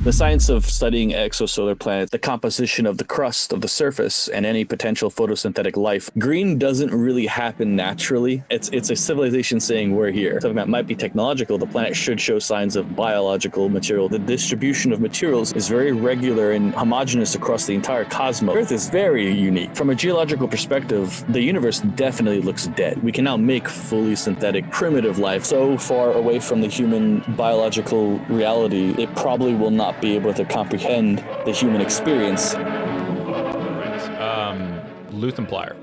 The science of studying exosolar planets, the composition of the crust of the surface, and any potential photosynthetic life. Green doesn't really happen naturally. It's a civilization saying we're here. Something that might be technological. The planet should show signs of biological material. The distribution of materials is very regular and homogeneous across the entire cosmos. Earth is very unique. From a geological perspective, the universe definitely looks dead. We can now make fully synthetic primitive life so far away from the human biological reality, it probably will not be able to comprehend the human experience. Luthemplaer,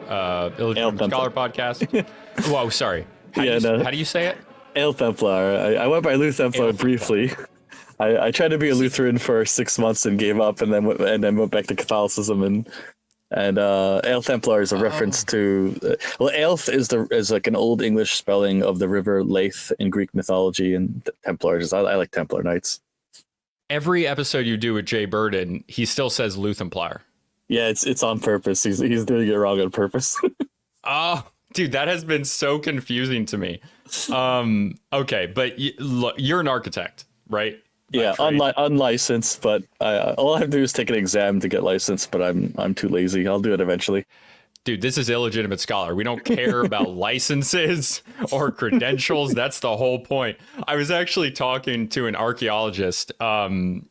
Illegitimate Scholar podcast. Whoa, sorry. How do you say it? Aelthemplaer. I went by Luthemplaer briefly. I tried to be a Lutheran for 6 months and gave up, and then went back to Catholicism. And Aelthemplaer is a reference to Aelth is like an old English spelling of the river Leith in Greek mythology, and Templars. I like Templar Knights. Every episode you do with Jay Burden, he still says Luthemplaer. Yeah, it's on purpose. He's doing it wrong on purpose. Oh, dude, that has been so confusing to me. Okay, but look, you're an architect, right? Yeah, unlicensed, but all I have to do is take an exam to get licensed. But I'm too lazy. I'll do it eventually. Dude, this is Illegitimate Scholar. We don't care about licenses or credentials. That's the whole point. I was actually talking to an archaeologist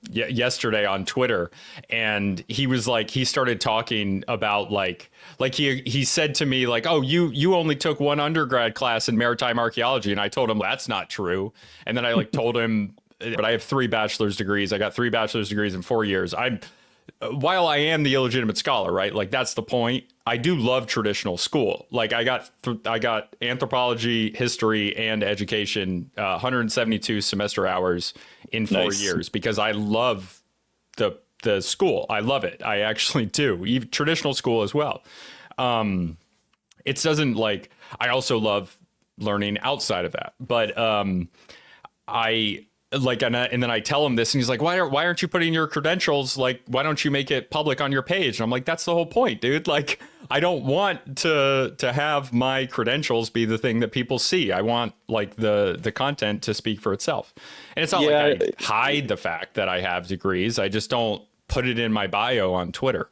yesterday on Twitter, and he was like, he started talking about like he said to me like, oh, you only took one undergrad class in maritime archaeology. And I told him that's not true. And then I like told him, but I have 3 bachelor's degrees. I got 3 bachelor's degrees in 4 years. While I am the Illegitimate Scholar, right? Like that's the point. I do love traditional school. Like I got anthropology, history, and education, 172 semester hours in 4 years because I love the school. I love it. I actually do. Even traditional school as well. It doesn't like. I also love learning outside of that, but I. Like, and then I tell him this and he's like, why aren't you putting your credentials? Like, why don't you make it public on your page? And I'm like, that's the whole point, dude. Like, I don't want to have my credentials be the thing that people see. I want like the content to speak for itself. And it's not like I hide the fact that I have degrees. I just don't put it in my bio on Twitter.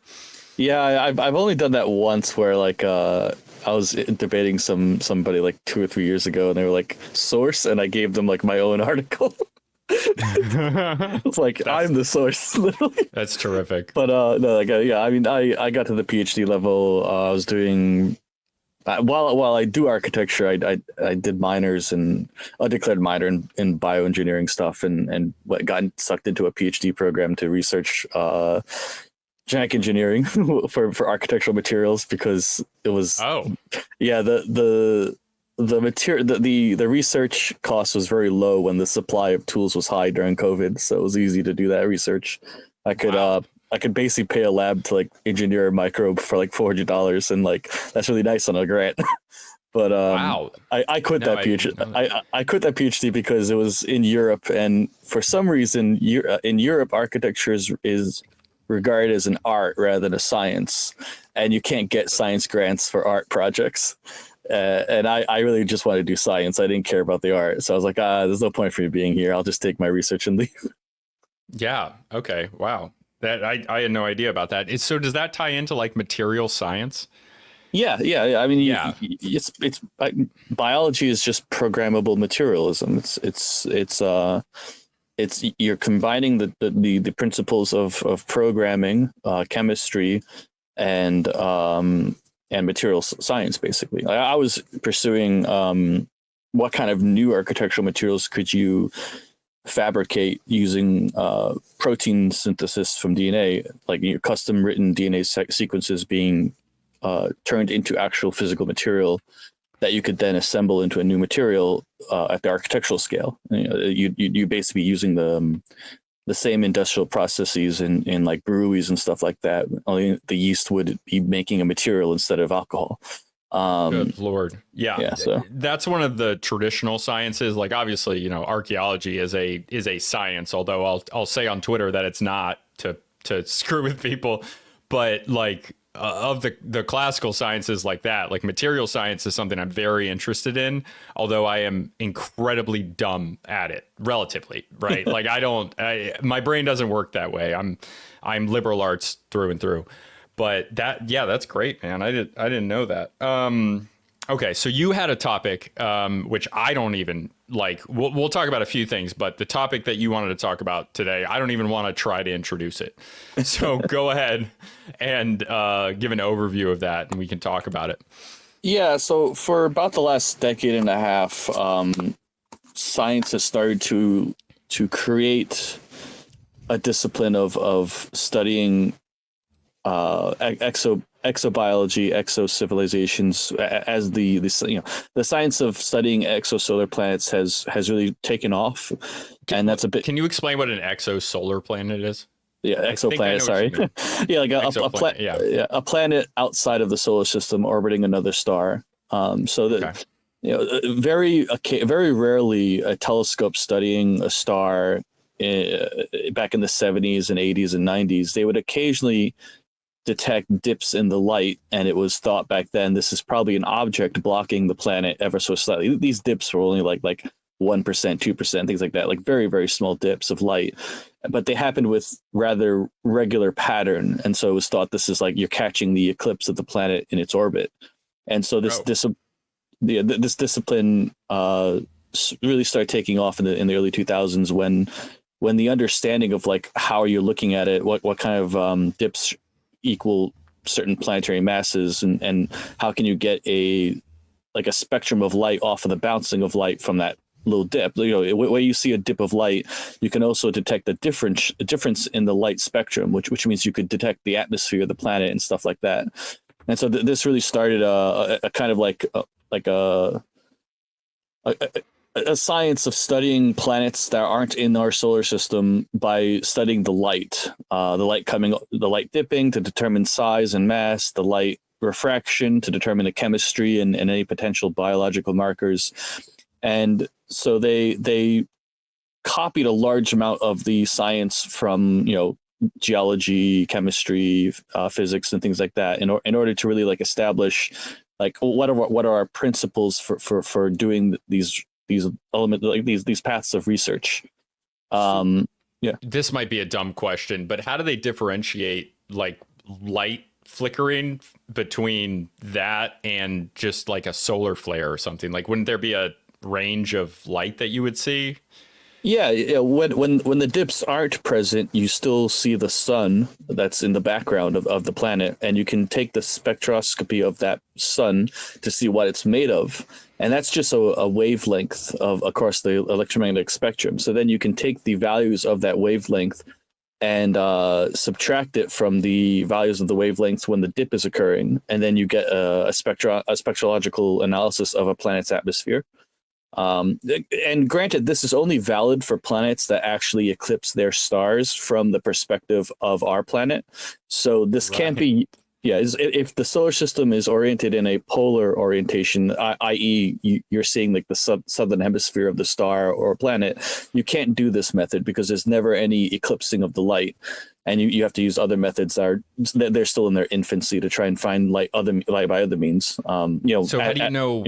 Yeah, I've only done that once where like I was debating somebody like 2 or 3 years ago and they were like source and I gave them like my own article. It's like I'm the source. Literally. That's terrific. But no, like yeah, I mean, I got to the PhD level. I was doing while I do architecture, I did minors and I declared minor in bioengineering stuff and got sucked into a PhD program to research genetic engineering for architectural materials because it was the research cost was very low when the supply of tools was high during COVID, so it was easy to do that research. I could basically pay a lab to like engineer a microbe for like $400, and like that's really nice on a grant. But I quit that PhD. I quit that PhD because it was in Europe, and for some reason, in Europe, architecture is regarded as an art rather than a science, and you can't get science grants for art projects. And I really just wanted to do science. I didn't care about the art. So I was like, there's no point for me being here. I'll just take my research and leave. Yeah. Okay. Wow. That I had no idea about that. So does that tie into like material science? Yeah. I mean, it's biology is just programmable materialism. It's you're combining the principles of programming, chemistry, and material science, basically. I was pursuing what kind of new architectural materials could you fabricate using protein synthesis from DNA, like your custom written DNA sequences being turned into actual physical material that you could then assemble into a new material at the architectural scale. You basically using the same industrial processes in like breweries and stuff like that. Only the yeast would be making a material instead of alcohol. Good Lord. Yeah. So that's one of the traditional sciences. Like obviously, archaeology is a science, although I'll say on Twitter that it's not to screw with people. But like of the classical sciences like that, like material science is something I'm very interested in, although I am incredibly dumb at it, relatively, right? Like my brain doesn't work that way. I'm liberal arts through and through. But that's great, man. I didn't know that. Okay, so you had a topic, which I don't even like. We'll talk about a few things, but the topic that you wanted to talk about today, I don't even want to try to introduce it. So go ahead and give an overview of that, and we can talk about it. Yeah, so for about the last decade and a half, science has started to create a discipline of studying exobiology, exocivilizations as the science of studying exosolar planets has really taken off, and that's a bit. Can you explain what an exosolar planet is? Yeah, exoplanet. Sorry, yeah, like a planet outside of the solar system orbiting another star. So that very rarely a telescope studying a star back in the 70s and 80s and 90s, they would occasionally detect dips in the light, and it was thought back then this is probably an object blocking the planet ever so slightly. These dips were only like 1%, 2%, things like that, like very, very small dips of light, but they happened with rather regular pattern, and so it was thought this is like you're catching the eclipse of the planet in its orbit. And so this discipline really started taking off in the early 2000s when the understanding of like how you're looking at it, what kind of dips equal certain planetary masses, and how can you get a spectrum of light off of the bouncing of light from that little dip. Where you see a dip of light, you can also detect a difference in the light spectrum, which means you could detect the atmosphere of the planet and stuff like that. And so this really started a kind of like a science of studying planets that aren't in our solar system by studying the light dipping to determine size and mass, the light refraction to determine the chemistry and any potential biological markers. And so they copied a large amount of the science from geology, chemistry, physics, and things like that in order to really like establish like what are our principles for doing these elements, like these paths of research. This might be a dumb question, but how do they differentiate like light flickering between that and just like a solar flare or something? Like, wouldn't there be a range of light that you would see? Yeah. When the dips aren't present, you still see the sun that's in the background of the planet, and you can take the spectroscopy of that sun to see what it's made of. And that's just a wavelength across the electromagnetic spectrum. So then you can take the values of that wavelength and subtract it from the values of the wavelengths when the dip is occurring, and then you get a spectrological analysis of a planet's atmosphere. And granted, this is only valid for planets that actually eclipse their stars from the perspective of our planet. So this can't be, if the solar system is oriented in a polar orientation, i.e. you're seeing like the southern hemisphere of the star or planet, you can't do this method because there's never any eclipsing of the light. And you have to use other methods they're still in their infancy to try and find light by other means. So how do you know?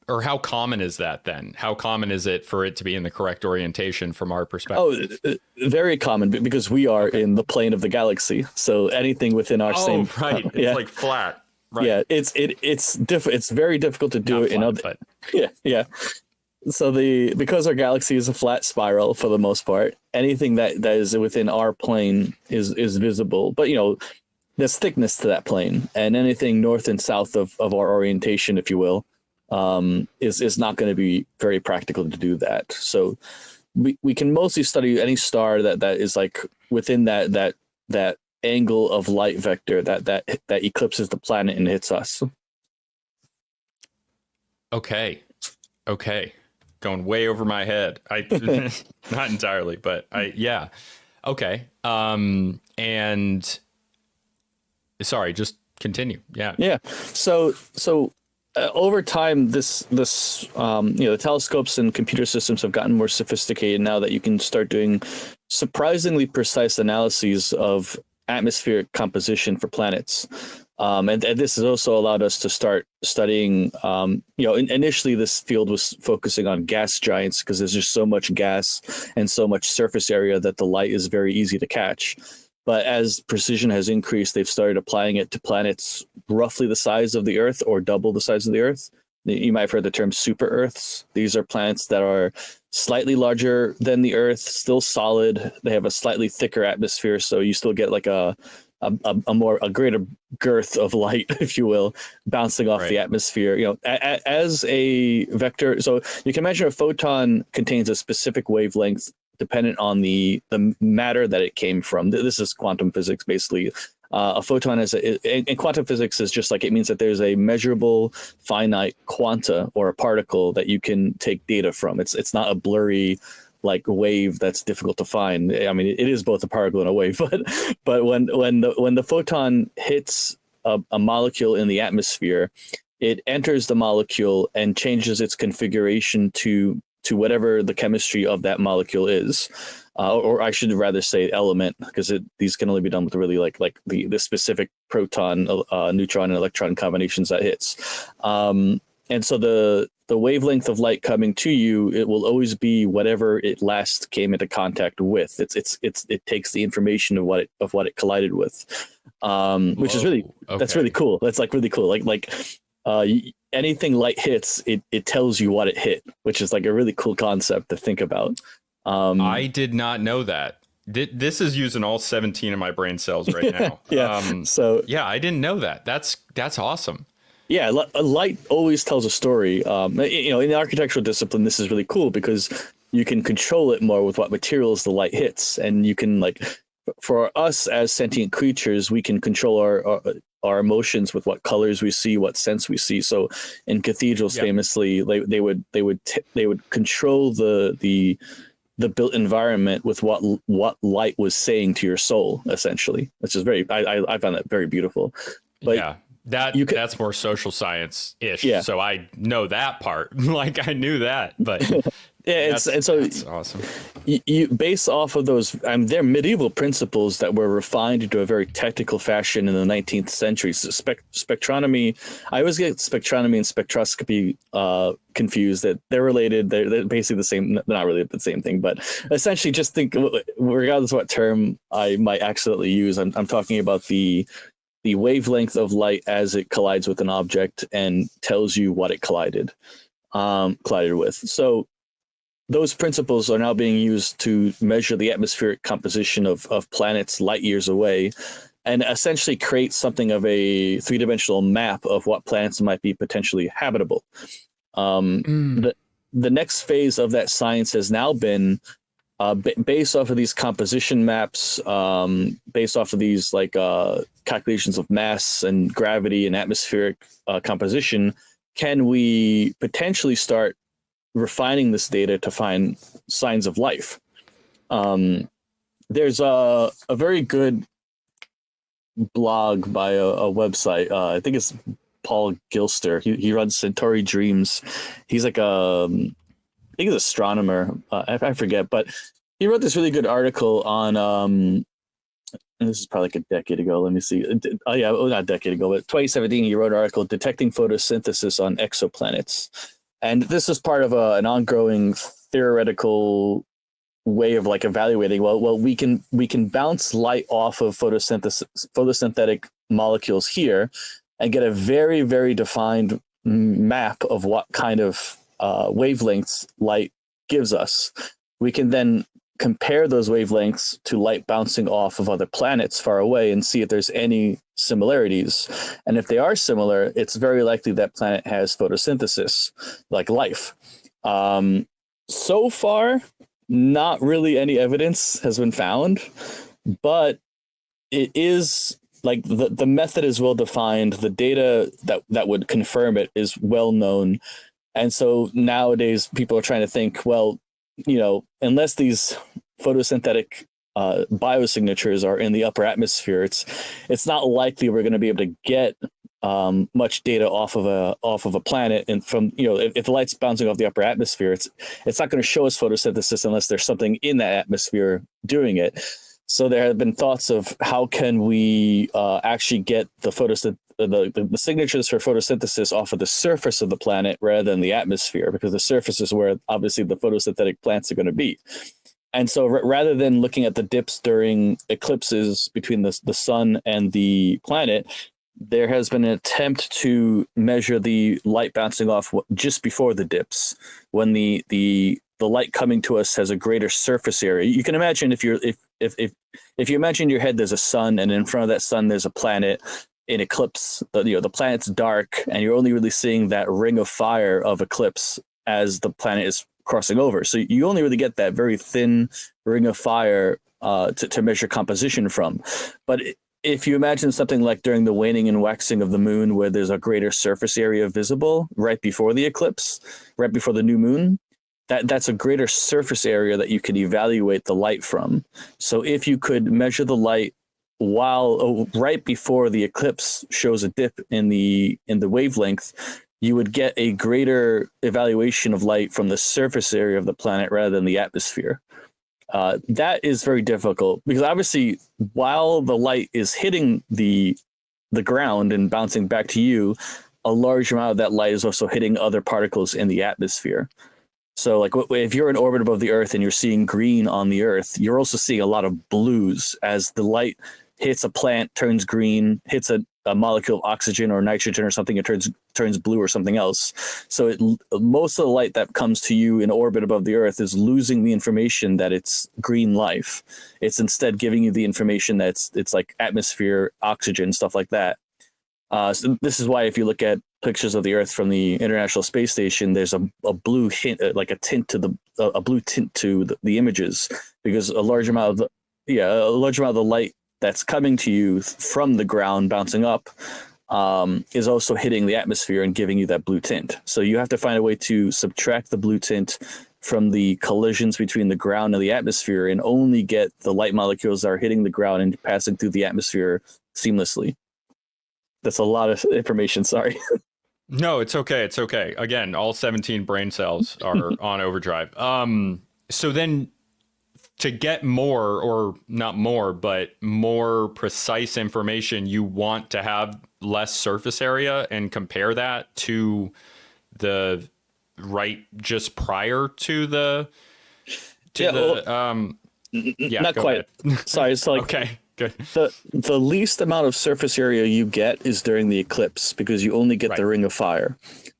Or how common is that then? How common is it for it to be in the correct orientation from our perspective? Oh, very common, because we are in the plane of the galaxy. So anything within our same... Oh, right. It's like flat. Right. Yeah, it's very difficult to do it in other... But... Yeah. So because our galaxy is a flat spiral for the most part, anything that is within our plane is visible. But, there's thickness to that plane. And anything north and south of our orientation, if you will, is not going to be very practical to do that. So we can mostly study any star that is like within that angle of light vector that eclipses the planet and hits us. Okay. Going way over my head. Not entirely, but okay. And sorry, just continue. Yeah. So over time, the telescopes and computer systems have gotten more sophisticated now that you can start doing surprisingly precise analyses of atmospheric composition for planets. And this has also allowed us to start studying, initially this field was focusing on gas giants because there's just so much gas and so much surface area that the light is very easy to catch. But as precision has increased, they've started applying it to planets roughly the size of the Earth or double the size of the Earth. You might have heard the term super Earths. These are planets that are slightly larger than the Earth, still solid. They have a slightly thicker atmosphere, so you still get like a greater girth of light, if you will, bouncing off the atmosphere. As a vector. So you can imagine a photon contains a specific wavelength dependent on the matter that it came from. This is quantum physics, basically. A photon in quantum physics is just like, it means that there's a measurable finite quanta or a particle that you can take data from. It's not a blurry like wave that's difficult to find. I mean, it is both a particle and a wave, but when the photon hits a molecule in the atmosphere, it enters the molecule and changes its configuration to whatever the chemistry of that molecule is. Or I should rather say element, because these can only be done with really like the specific proton, neutron, and electron combinations that hits. And so the wavelength of light coming to you, it will always be whatever it last came into contact with. It takes the information of what it collided with, which is really that's really cool. That's like really cool. Anything light hits, it tells you what it hit, which is like a really cool concept to think about. I did not know that. This is using all 17 of my brain cells right now. I didn't know that. That's awesome. Yeah, light always tells a story. In the architectural discipline, this is really cool because you can control it more with what materials the light hits, and you can for us as sentient creatures, we can control our emotions with what colors we see, what scents we see. So in cathedrals, famously, they would control the built environment with what light was saying to your soul, essentially, which is I found that very beautiful. But that's more social science ish. Yeah. So I know that part. I knew that, but that's awesome. You base off of those, they're medieval principles that were refined into a very technical fashion in the 19th century. So spectronomy, I always get spectronomy and spectroscopy confused. That they're related. They're basically the same. They're not really the same thing, but essentially, just think, regardless of what term I might accidentally use, I'm talking about the wavelength of light as it collides with an object and tells you what it collided with. So those principles are now being used to measure the atmospheric composition of planets light years away, and essentially create something of a three-dimensional map of what planets might be potentially habitable. The next phase of that science has now been based off of these composition maps, based off of these calculations of mass and gravity and atmospheric composition. Can we potentially start refining this data to find signs of life? There's a very good blog by a website. I think it's Paul Gilster. He runs Centauri Dreams. He's like I think he's an astronomer. I forget, but he wrote this really good article on. And this is probably like a decade ago. Let me see. Not a decade ago, but 2017. He wrote an article detecting photosynthesis on exoplanets, and this is part of an ongoing theoretical way of evaluating. Well, we can bounce light off of photosynthetic molecules here, and get a very, very defined map of what kind of wavelengths light gives us. We can then compare those wavelengths to light bouncing off of other planets far away and see if there's any similarities. And if they are similar, it's very likely that planet has photosynthesis, like life. So far, not really any evidence has been found, but it is the method is well defined. The data that would confirm it is well known. And so nowadays people are trying to think, well, unless these photosynthetic biosignatures are in the upper atmosphere, it's not likely we're going to be able to get much data off of a planet. And from if the light's bouncing off the upper atmosphere, it's not going to show us photosynthesis unless there's something in that atmosphere doing it. So there have been thoughts of how can we actually get the the signatures for photosynthesis off of the surface of the planet rather than the atmosphere, because the surface is where obviously the photosynthetic plants are going to be. And so rather than looking at the dips during eclipses between the sun and the planet, there has been an attempt to measure the light bouncing off just before the dips, when the light coming to us has a greater surface area. You can imagine if you imagine in your head there's a sun, and in front of that sun there's a planet in eclipse. The planet's dark, and you're only really seeing that ring of fire of eclipse as the planet is crossing over. So you only really get that very thin ring of fire to measure composition from. But if you imagine something like during the waning and waxing of the moon, where there's a greater surface area visible right before the eclipse, right before the new moon, that's a greater surface area that you can evaluate the light from. So if you could measure the light right before the eclipse shows a dip in the wavelength, you would get a greater evaluation of light from the surface area of the planet rather than the atmosphere. That is very difficult, because obviously while the light is hitting the ground and bouncing back to you, a large amount of that light is also hitting other particles in the atmosphere. So like if you're in orbit above the Earth and you're seeing green on the Earth, you're also seeing a lot of blues as the light hits a plant, turns green, hits a molecule of oxygen or nitrogen or something, it turns blue or something else. So most of the light that comes to you in orbit above the Earth is losing the information that it's green life. It's instead giving you the information that it's like atmosphere, oxygen, stuff like that. So this is why if you look at pictures of the Earth from the International Space Station, there's a blue hint, like a blue tint to the images, because a large amount of the light that's coming to you from the ground bouncing up is also hitting the atmosphere and giving you that blue tint. So you have to find a way to subtract the blue tint from the collisions between the ground and the atmosphere and only get the light molecules that are hitting the ground and passing through the atmosphere seamlessly. That's a lot of information, sorry. No, it's okay. It's okay. Again, all 17 brain cells are on overdrive. So then to get more, or not more, but more precise information, you want to have less surface area and compare that to the just prior to the not quite. Sorry, it's like okay, good. The least amount of surface area you get is during the eclipse, because you only get the ring of fire.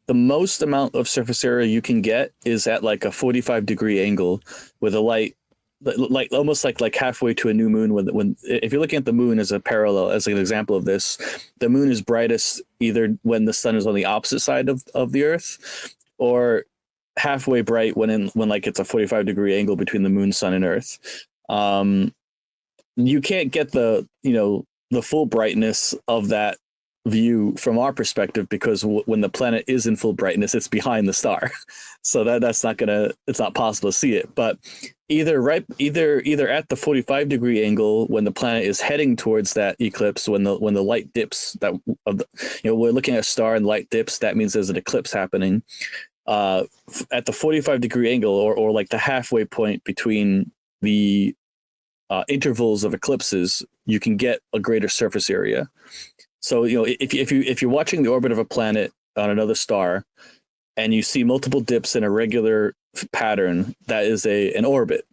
The most amount of surface area you can get is at like a 45-degree angle with a light, like almost like halfway to a new moon. When if you're looking at the moon as a parallel, as an example of this, the moon is brightest either when the sun is on the opposite side of the Earth, or halfway bright when like it's a 45-degree angle between the moon, sun, and Earth. You can't get the full brightness of that view from our perspective, because when the planet is in full brightness, it's behind the star. So it's not possible to see it. But either at the 45-degree angle when the planet is heading towards that eclipse, when the light dips, we're looking at a star and light dips, that means there's an eclipse happening. At the 45-degree angle, or like the halfway point between the intervals of eclipses, you can get a greater surface area. So if you're watching the orbit of a planet on another star and you see multiple dips in a regular pattern, that is an orbit.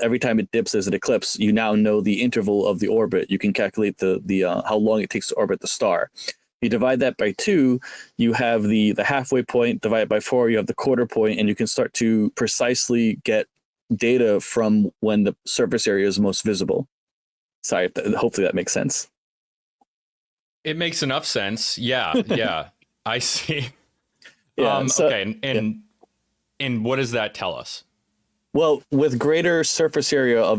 Every time it dips as an eclipse, you now know the interval of the orbit. You can calculate the how long it takes to orbit the star. You divide that by 2, you have the halfway point. Divide by 4, you have the quarter point, and you can start to precisely get data from when the surface area is most visible. Sorry, hopefully that makes sense. It makes enough sense. Yeah. I see. Yeah, okay. And what does that tell us? Well, with greater surface area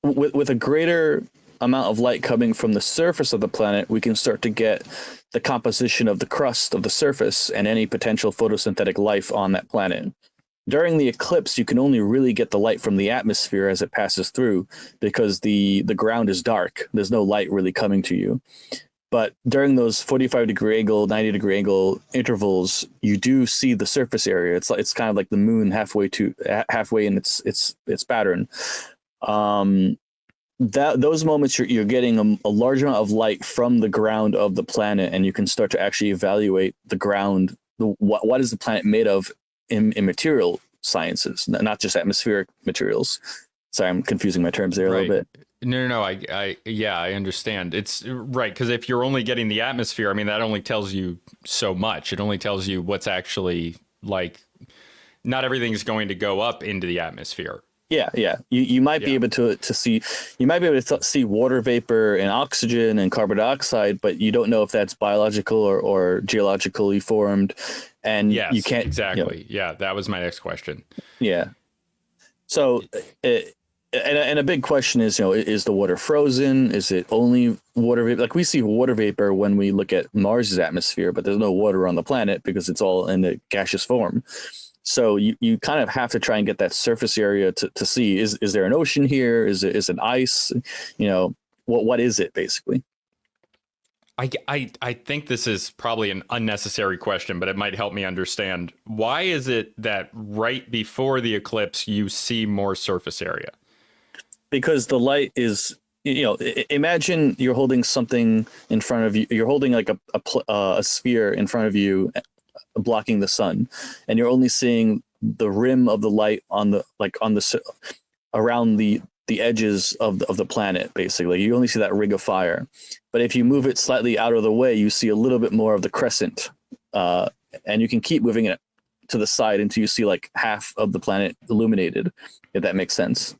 with a greater amount of light coming from the surface of the planet, we can start to get the composition of the crust of the surface and any potential photosynthetic life on that planet. During the eclipse, you can only really get the light from the atmosphere as it passes through, because the ground is dark. There's no light really coming to you. But during those 45-degree angle, 90-degree angle intervals, you do see the surface area. It's kind of like the moon halfway in its pattern. those moments you're getting a large amount of light from the ground of the planet, and you can start to actually evaluate the ground. What is the planet made of in material sciences, not just atmospheric materials. Sorry, I'm confusing my terms there a little bit. No. I understand. It's right. Because if you're only getting the atmosphere, I mean, that only tells you so much. It only tells you what's actually like, not everything's going to go up into the atmosphere. Yeah. You might be able to see, see water vapor and oxygen and carbon dioxide, but you don't know if that's biological or geologically formed. And yes, you can't exactly. Yeah, that was my next question. Yeah. So, and a big question is, is the water frozen? Is it only water vapor? Like we see water vapor when we look at Mars's atmosphere, but there's no water on the planet because it's all in a gaseous form. So you kind of have to try and get that surface area to see, is there an ocean here? Is it ice? What is it basically? I think this is probably an unnecessary question, but it might help me understand. Why is it that right before the eclipse, you see more surface area? Because the light is, imagine you're holding something in front of you. You're holding like a sphere in front of you, blocking the sun, and you're only seeing the rim of the light around the edges of the planet. Basically, you only see that ring of fire. But if you move it slightly out of the way, you see a little bit more of the crescent, and you can keep moving it to the side until you see like half of the planet illuminated, if that makes sense.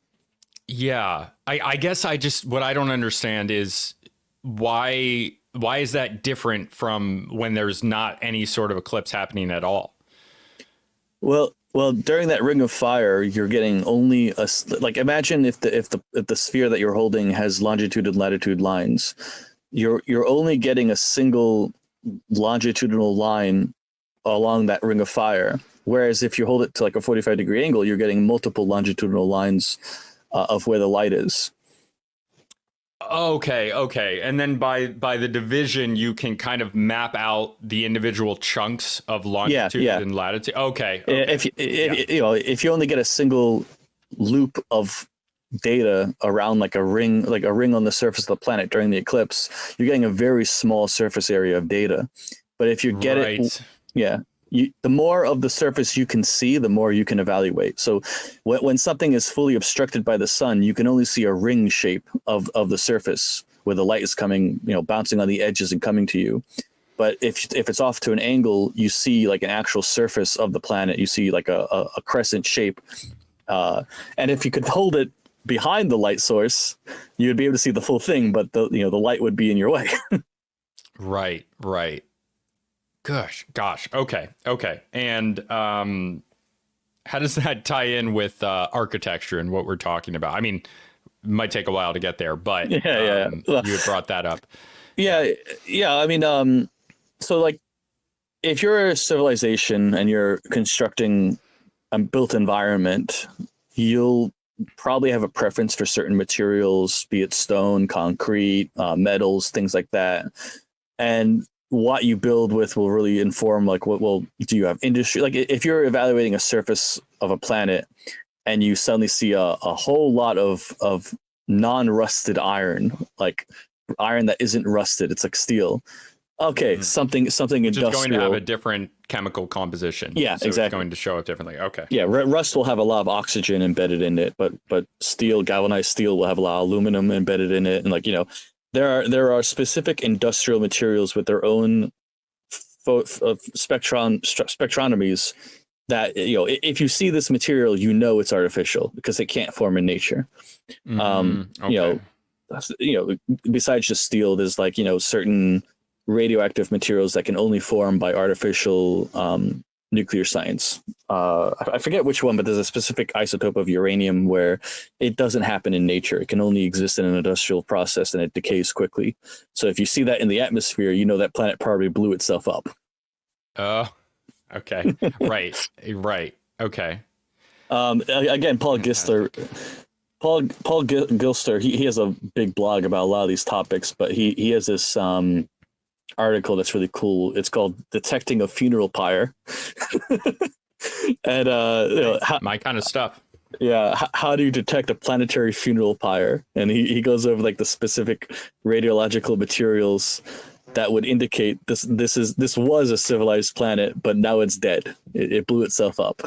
Yeah, I guess what I don't understand is why is that different from when there's not any sort of eclipse happening at all? Well, during that ring of fire, you're getting only imagine if the sphere that you're holding has longitude and latitude lines, you're only getting a single longitudinal line along that ring of fire. Whereas if you hold it to like a 45-degree angle, you're getting multiple longitudinal lines of where the light is. Okay. And then by the division, you can kind of map out the individual chunks of longitude and latitude. Okay. If you only get a single loop of data around like a ring on the surface of the planet during the eclipse, you're getting a very small surface area of data. But if you get the more of the surface you can see, the more you can evaluate. So when something is fully obstructed by the sun, you can only see a ring shape of the surface where the light is coming, bouncing on the edges and coming to you. But if it's off to an angle, you see like an actual surface of the planet. You see like a crescent shape. And if you could hold it behind the light source, you'd be able to see the full thing, but the light would be in your way. Right. Gosh. Okay. And how does that tie in with architecture and what we're talking about? I mean, it might take a while to get there, but you had brought that up. Yeah. I mean, so like if you're a civilization and you're constructing a built environment, you'll probably have a preference for certain materials, be it stone, concrete, metals, things like that. And what you build with will really inform like do you have industry? Like if you're evaluating a surface of a planet and you suddenly see a whole lot of non-rusted iron, like iron that isn't rusted, it's like steel. Okay, something industrial. It's going to have a different chemical composition. Yeah, so exactly. It's going to show up differently. Okay. Yeah, rust will have a lot of oxygen embedded in it, but steel, galvanized steel, will have a lot of aluminum embedded in it, and like there are specific industrial materials with their own spectronomies that if you see this material, it's artificial because it can't form in nature. Okay. Besides just steel, there's like certain radioactive materials that can only form by artificial nuclear science. I forget which one, but there's a specific isotope of uranium where it doesn't happen in nature. It can only exist in an industrial process and it decays quickly. So if you see that in the atmosphere, that planet probably blew itself up. Okay. Right. Okay. Again, Paul Gilster, he has a big blog about a lot of these topics, but he has this article that's really cool. It's called Detecting a Funeral Pyre. And my kind of stuff. Yeah, how do you detect a planetary funeral pyre? And he goes over like the specific radiological materials that would indicate this was a civilized planet, but now it's dead. It blew itself up.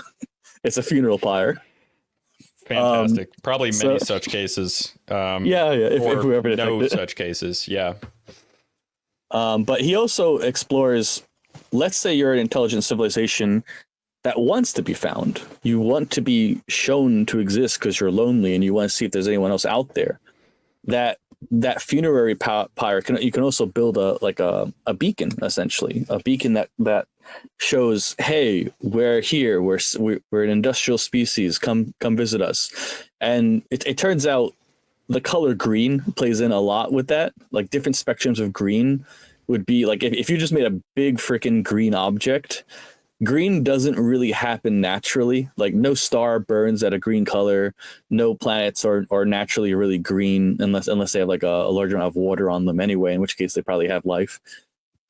It's a funeral pyre. Fantastic. Probably So many such cases. yeah, if Or we ever detect no it. such cases. Yeah. But he also explores. Let's say you're an intelligent civilization that wants to be found. You want to be shown to exist because you're lonely and you want to see if there's anyone else out there. That funerary pyre you can also build a beacon, essentially a beacon that shows, hey, we're here, we're an industrial species, come visit us. And it turns out the color green plays in a lot with that. Like different spectrums of green would be like if you just made a big freaking green object. Green doesn't really happen naturally. Like no star burns at a green color. No planets are naturally really green unless they have like a large amount of water on them anyway, in which case they probably have life.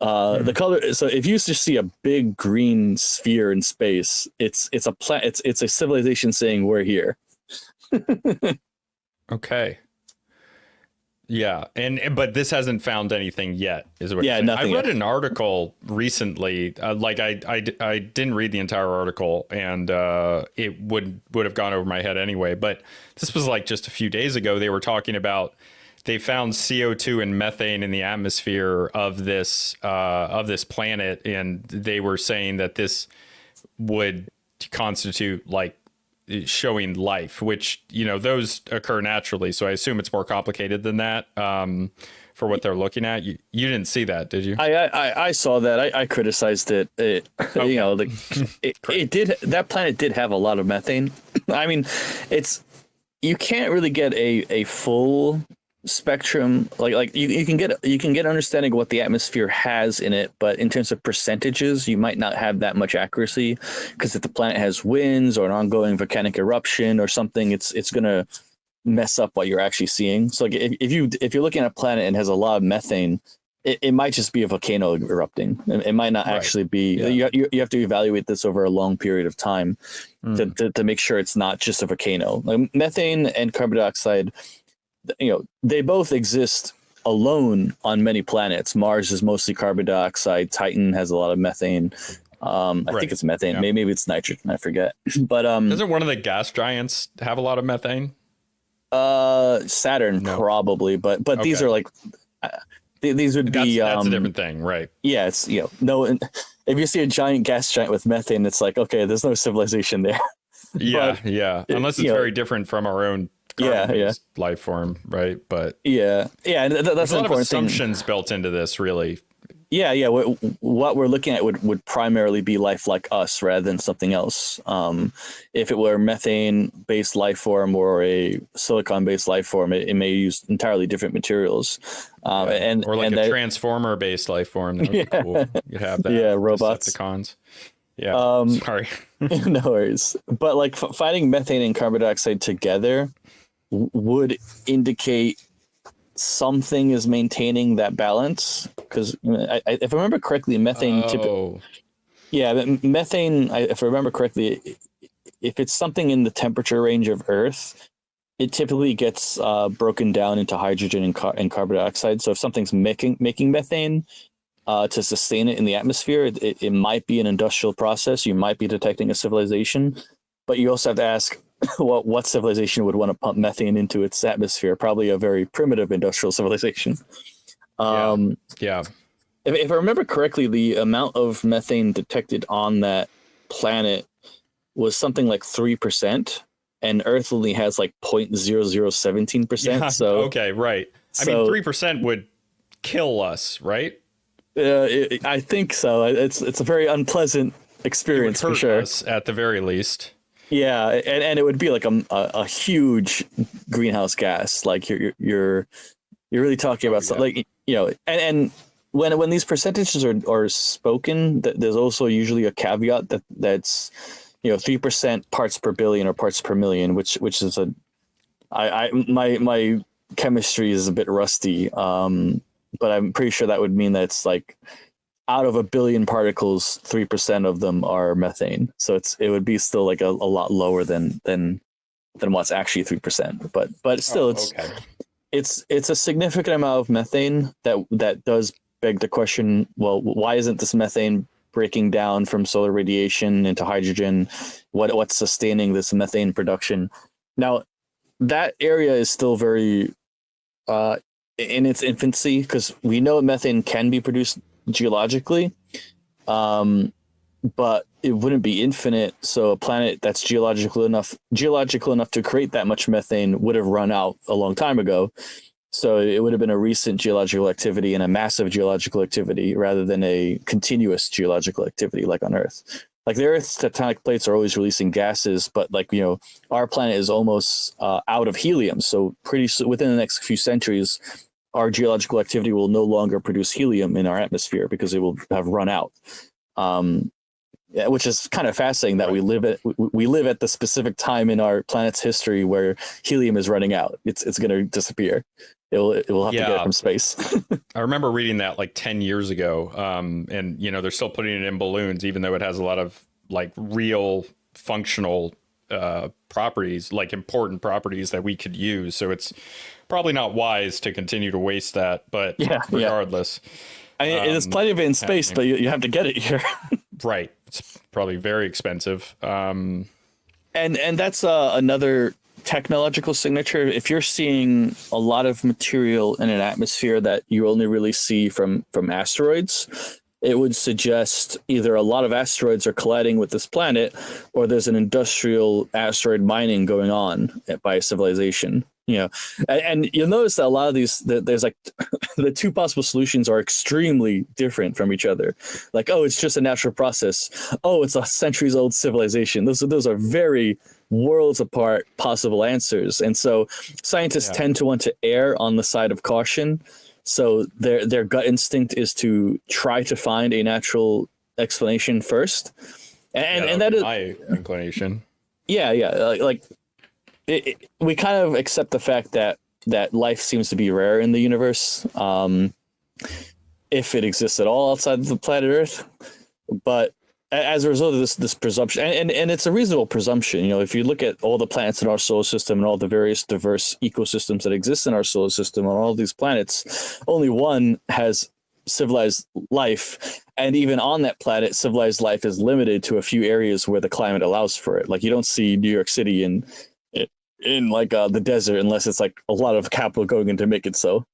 The color. So if you just see a big green sphere in space, it's a civilization saying we're here. Okay. Yeah, but this hasn't found anything yet, is what you're Yeah, saying. nothing I read yet. an article recently, like I didn't read the entire article, and it would have gone over my head anyway. But this was like just a few days ago. They were talking about they found CO2 and methane in the atmosphere of this planet, and they were saying that this would constitute like showing life, which, you know, those occur naturally. So I assume it's more complicated than that for what they're looking at. You didn't see that, did you? I saw that. I criticized it. Okay. You know, it did. That planet did have a lot of methane. I mean, it's you can't really get a full spectrum. Like you can get understanding of what the atmosphere has in it, but in terms of percentages, you might not have that much accuracy because if the planet has winds or an ongoing volcanic eruption or something, it's gonna mess up what you're actually seeing. So like if you're looking at a planet and has a lot of methane, it might just be a volcano erupting. It might not Right. actually be. Yeah. You have to evaluate this over a long period of time to make sure it's not just a volcano. Like methane and carbon dioxide, you know, they both exist alone on many planets. Mars is mostly carbon dioxide. Titan has a lot of methane. I Right. think it's methane. Yeah. Maybe it's nitrogen. I forget. But Doesn't one of the gas giants have a lot of methane? Saturn No. probably, but these Okay. are like these would be That's a different thing, right? yeah, it's, you know, no, if you see a giant gas giant with methane, it's like, okay, there's no civilization there. Yeah, But yeah. Unless it's you know, very different from our own carbon-based life form, right? But yeah, and that's there's a an lot of important thing. assumptions built into this, really. Yeah. What we're looking at would primarily be life like us rather than something else. If it were a methane-based life form or a silicon-based life form, it may use entirely different materials. Or like and a that, transformer-based life form. That would be cool. You'd have that. yeah, robots. Decepticons. Yeah. Sorry. No worries. But like finding methane and carbon dioxide together would indicate something is maintaining that balance. Because if I remember correctly, methane. Oh, Yeah, but methane. If I remember correctly, if it's something in the temperature range of Earth, it typically gets broken down into hydrogen and carbon dioxide. So if something's making methane, to sustain it in the atmosphere, it might be an industrial process. You might be detecting a civilization, but you also have to ask what civilization would want to pump methane into its atmosphere? Probably a very primitive industrial civilization. yeah. If I remember correctly, the amount of methane detected on that planet was something like 3%, and Earth only has like 0.0017%. Yeah. So Okay, right. I mean, 3% would kill us, right? I think so. It's a very unpleasant experience for Hurt sure. us at the very least. Yeah, and it would be like a huge greenhouse gas. Like you're really talking about something like, you know, and when these percentages are spoken, there's also usually a caveat that's, you know, 3% parts per billion or parts per million, which is my chemistry is a bit rusty. But I'm pretty sure that would mean that it's like out of a billion particles, 3% of them are methane. So it would be still like a lot lower than than what's actually 3%. But still, okay. it's a significant amount of methane that does beg the question, well, why isn't this methane breaking down from solar radiation into hydrogen? What's sustaining this methane production? Now, that area is still very in its infancy, because we know methane can be produced geologically, but it wouldn't be infinite. So a planet that's geological enough to create that much methane would have run out a long time ago. So it would have been a recent geological activity and a massive geological activity rather than a continuous geological activity like on Earth. Like the Earth's tectonic plates are always releasing gases, but like, you know, our planet is almost out of helium. So within the next few centuries, our geological activity will no longer produce helium in our atmosphere because it will have run out. Which is kind of fascinating that we live at the specific time in our planet's history where helium is running out. It's going to disappear. It will have to get it from space. I remember reading that like 10 years ago. And you know, they're still putting it in balloons, even though it has a lot of like real functional properties, like important properties that we could use. So it's probably not wise to continue to waste that, but regardless. I mean, there's plenty of it in space, but you have to get it here. Right. It's probably very expensive. And that's another technological signature. If you're seeing a lot of material in an atmosphere that you only really see from asteroids, it would suggest either a lot of asteroids are colliding with this planet, or there's an industrial asteroid mining going on by a civilization. You know, and you'll notice that a lot of these, there's like the two possible solutions are extremely different from each other. Like, oh, it's just a natural process. Oh, it's a centuries old civilization. Those are very worlds apart possible answers. And so scientists tend to want to err on the side of caution. So their gut instinct is to try to find a natural explanation first. And that is my inclination. Yeah. Like we kind of accept the fact that life seems to be rare in the universe, if it exists at all outside of the planet Earth. But as a result of this presumption, and it's a reasonable presumption, you know, if you look at all the planets in our solar system and all the various diverse ecosystems that exist in our solar system on all these planets, only one has civilized life. And even on that planet, civilized life is limited to a few areas where the climate allows for it. Like you don't see New York City in like the desert unless it's like a lot of capital going in to make it so.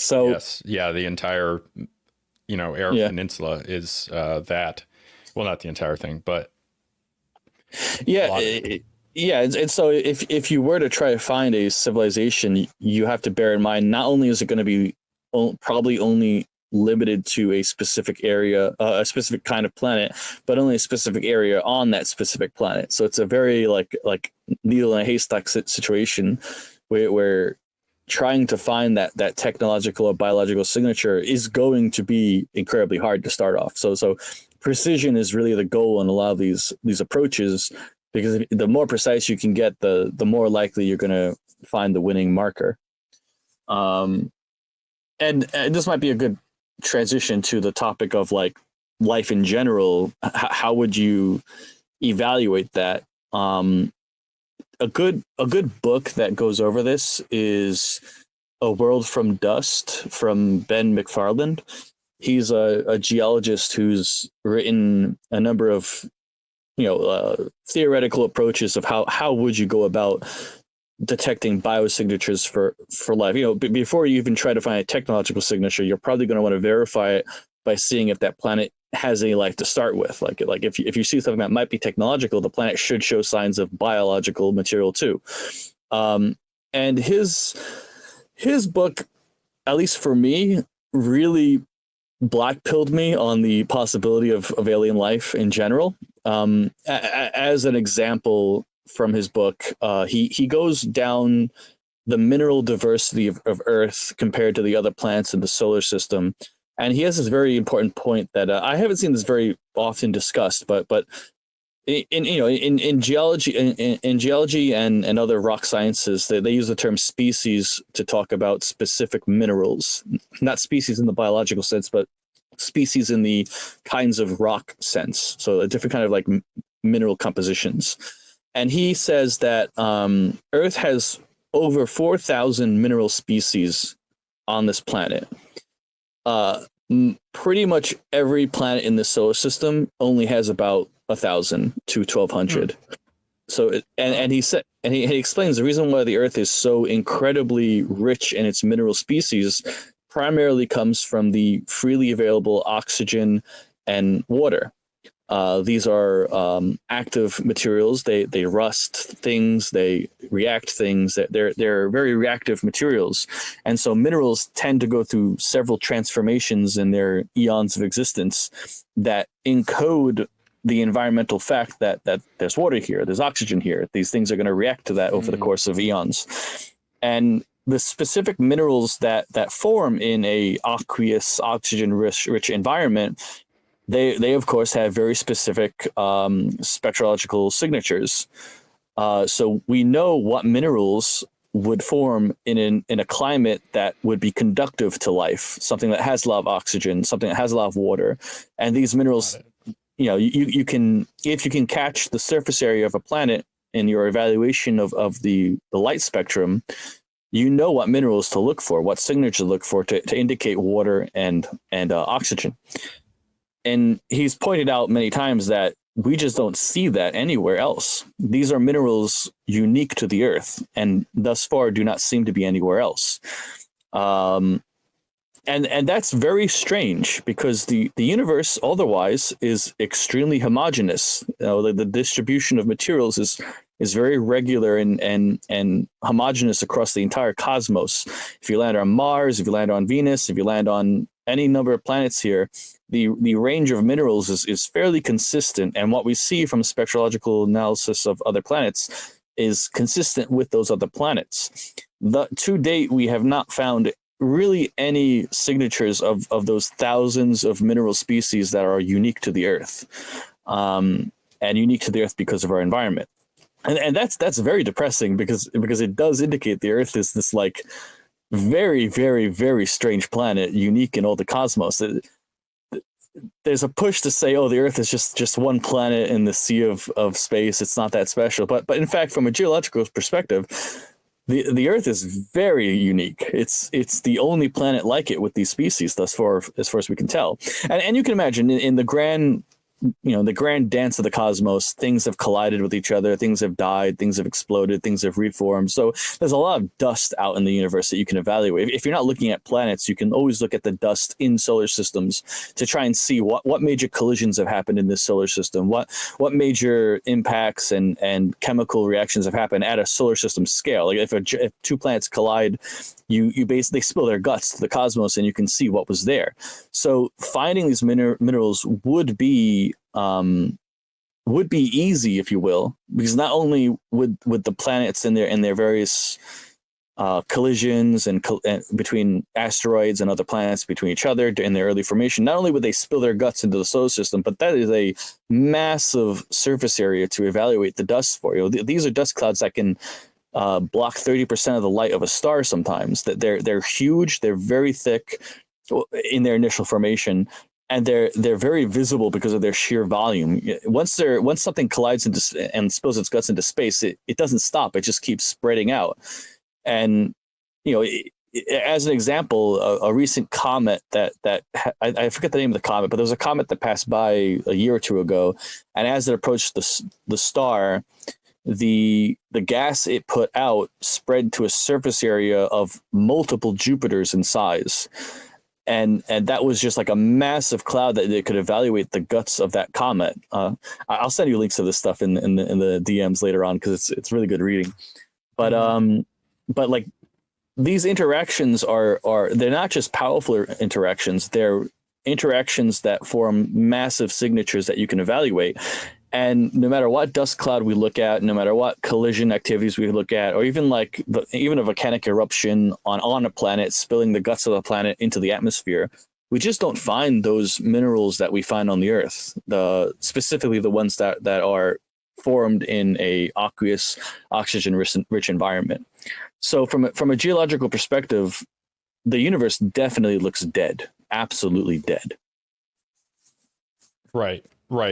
Yes, the entire Arab Peninsula is that. Well, not the entire thing, but and so if you were to try to find a civilization, you have to bear in mind not only is it going to be probably only limited to a specific area, a specific kind of planet, but only a specific area on that specific planet. So it's a very like needle in a haystack situation where trying to find that technological or biological signature is going to be incredibly hard to start off. So precision is really the goal in a lot of these approaches, because the more precise you can get, the more likely you're going to find the winning marker. And this might be a good transition to the topic of like life in general. How would you evaluate that? A good book that goes over this is A World from Dust from Ben McFarland. He's a geologist who's written a number of theoretical approaches of how would you go about detecting biosignatures for life. Before you even try to find a technological signature, you're probably going to want to verify it by seeing if that planet has any life to start with. Like if you see something that might be technological, the planet should show signs of biological material too. And his book, at least for me, really black-pilled me on the possibility of alien life in general. As an example from his book, he goes down the mineral diversity of Earth compared to the other planets in the solar system. And he has this very important point that I haven't seen this very often discussed, but in geology and other rock sciences, they use the term species to talk about specific minerals, not species in the biological sense, but species in the kinds of rock sense. So a different kind of like mineral compositions. and he says that Earth has over 4,000 mineral species on this planet. Pretty much every planet in the solar system only has about 1,000 to 1,200. So, and he said, and he explains the reason why the Earth is so incredibly rich in its mineral species primarily comes from the freely available oxygen and water. These are active materials. They rust things. They react things. They're very reactive materials, and so minerals tend to go through several transformations in their eons of existence that encode the environmental fact that there's water here, there's oxygen here. These things are going to react to that over the course of eons, and the specific minerals that form in a aqueous, oxygen-rich environment. They of course have very specific spectrological signatures. So we know what minerals would form in a climate that would be conductive to life, something that has a lot of oxygen, something that has a lot of water. And these minerals, you can, if you can catch the surface area of a planet in your evaluation of the light spectrum, you know what minerals to look for, what signature to look for to indicate water and oxygen. And he's pointed out many times that we just don't see that anywhere else. These are minerals unique to the Earth, and thus far do not seem to be anywhere else. And that's very strange because the universe otherwise is extremely homogeneous. The distribution of materials is very regular and homogeneous across the entire cosmos. If you land on Mars, if you land on Venus, if you land on any number of planets here, the range of minerals is fairly consistent, and what we see from spectrological analysis of other planets is consistent with those other planets. To date, we have not found really any signatures of those thousands of mineral species that are unique to the Earth, and unique to the Earth because of our environment. And that's very depressing because it does indicate the Earth is this like very, very, very strange planet, unique in all the cosmos. There's a push to say, oh, the Earth is just one planet in the sea of space. It's not that special. But in fact, from a geological perspective, the Earth is very unique. It's the only planet like it with these species thus far, as far as we can tell. And you can imagine in the grand dance of the cosmos, things have collided with each other, things have died, things have exploded, things have reformed. So there's a lot of dust out in the universe that you can evaluate. If you're not looking at planets, you can always look at the dust in solar systems to try and see what major collisions have happened in this solar system, what major impacts and chemical reactions have happened at a solar system scale. Like if two planets collide, you basically spill their guts to the cosmos and you can see what was there. So finding these minerals would be easy, if you will, because not only would the planets in their various collisions and between asteroids and other planets between each other in their early formation, not only would they spill their guts into the solar system, but that is a massive surface area to evaluate the dust for. These are dust clouds that can block 30% of the light of a star sometimes. That they're huge, they're very thick in their initial formation, and they're very visible because of their sheer volume. Once something collides and spills its guts into space, it doesn't stop. It just keeps spreading out. And as an example, a recent comet that I forget the name of the comet, but there was a comet that passed by a year or two ago, and as it approached the star, the gas it put out spread to a surface area of multiple Jupiters in size. And that was just like a massive cloud that they could evaluate the guts of that comet. I'll send you links to this stuff in the DMs later on because it's really good reading. But like these interactions they're not just powerful interactions. They're interactions that form massive signatures that you can evaluate. And no matter what dust cloud we look at, no matter what collision activities we look at, or even even a volcanic eruption on a planet spilling the guts of the planet into the atmosphere, we just don't find those minerals that we find on the Earth, specifically the ones that are formed in a aqueous, oxygen-rich environment. So from a geological perspective, the universe definitely looks dead, absolutely dead. Right.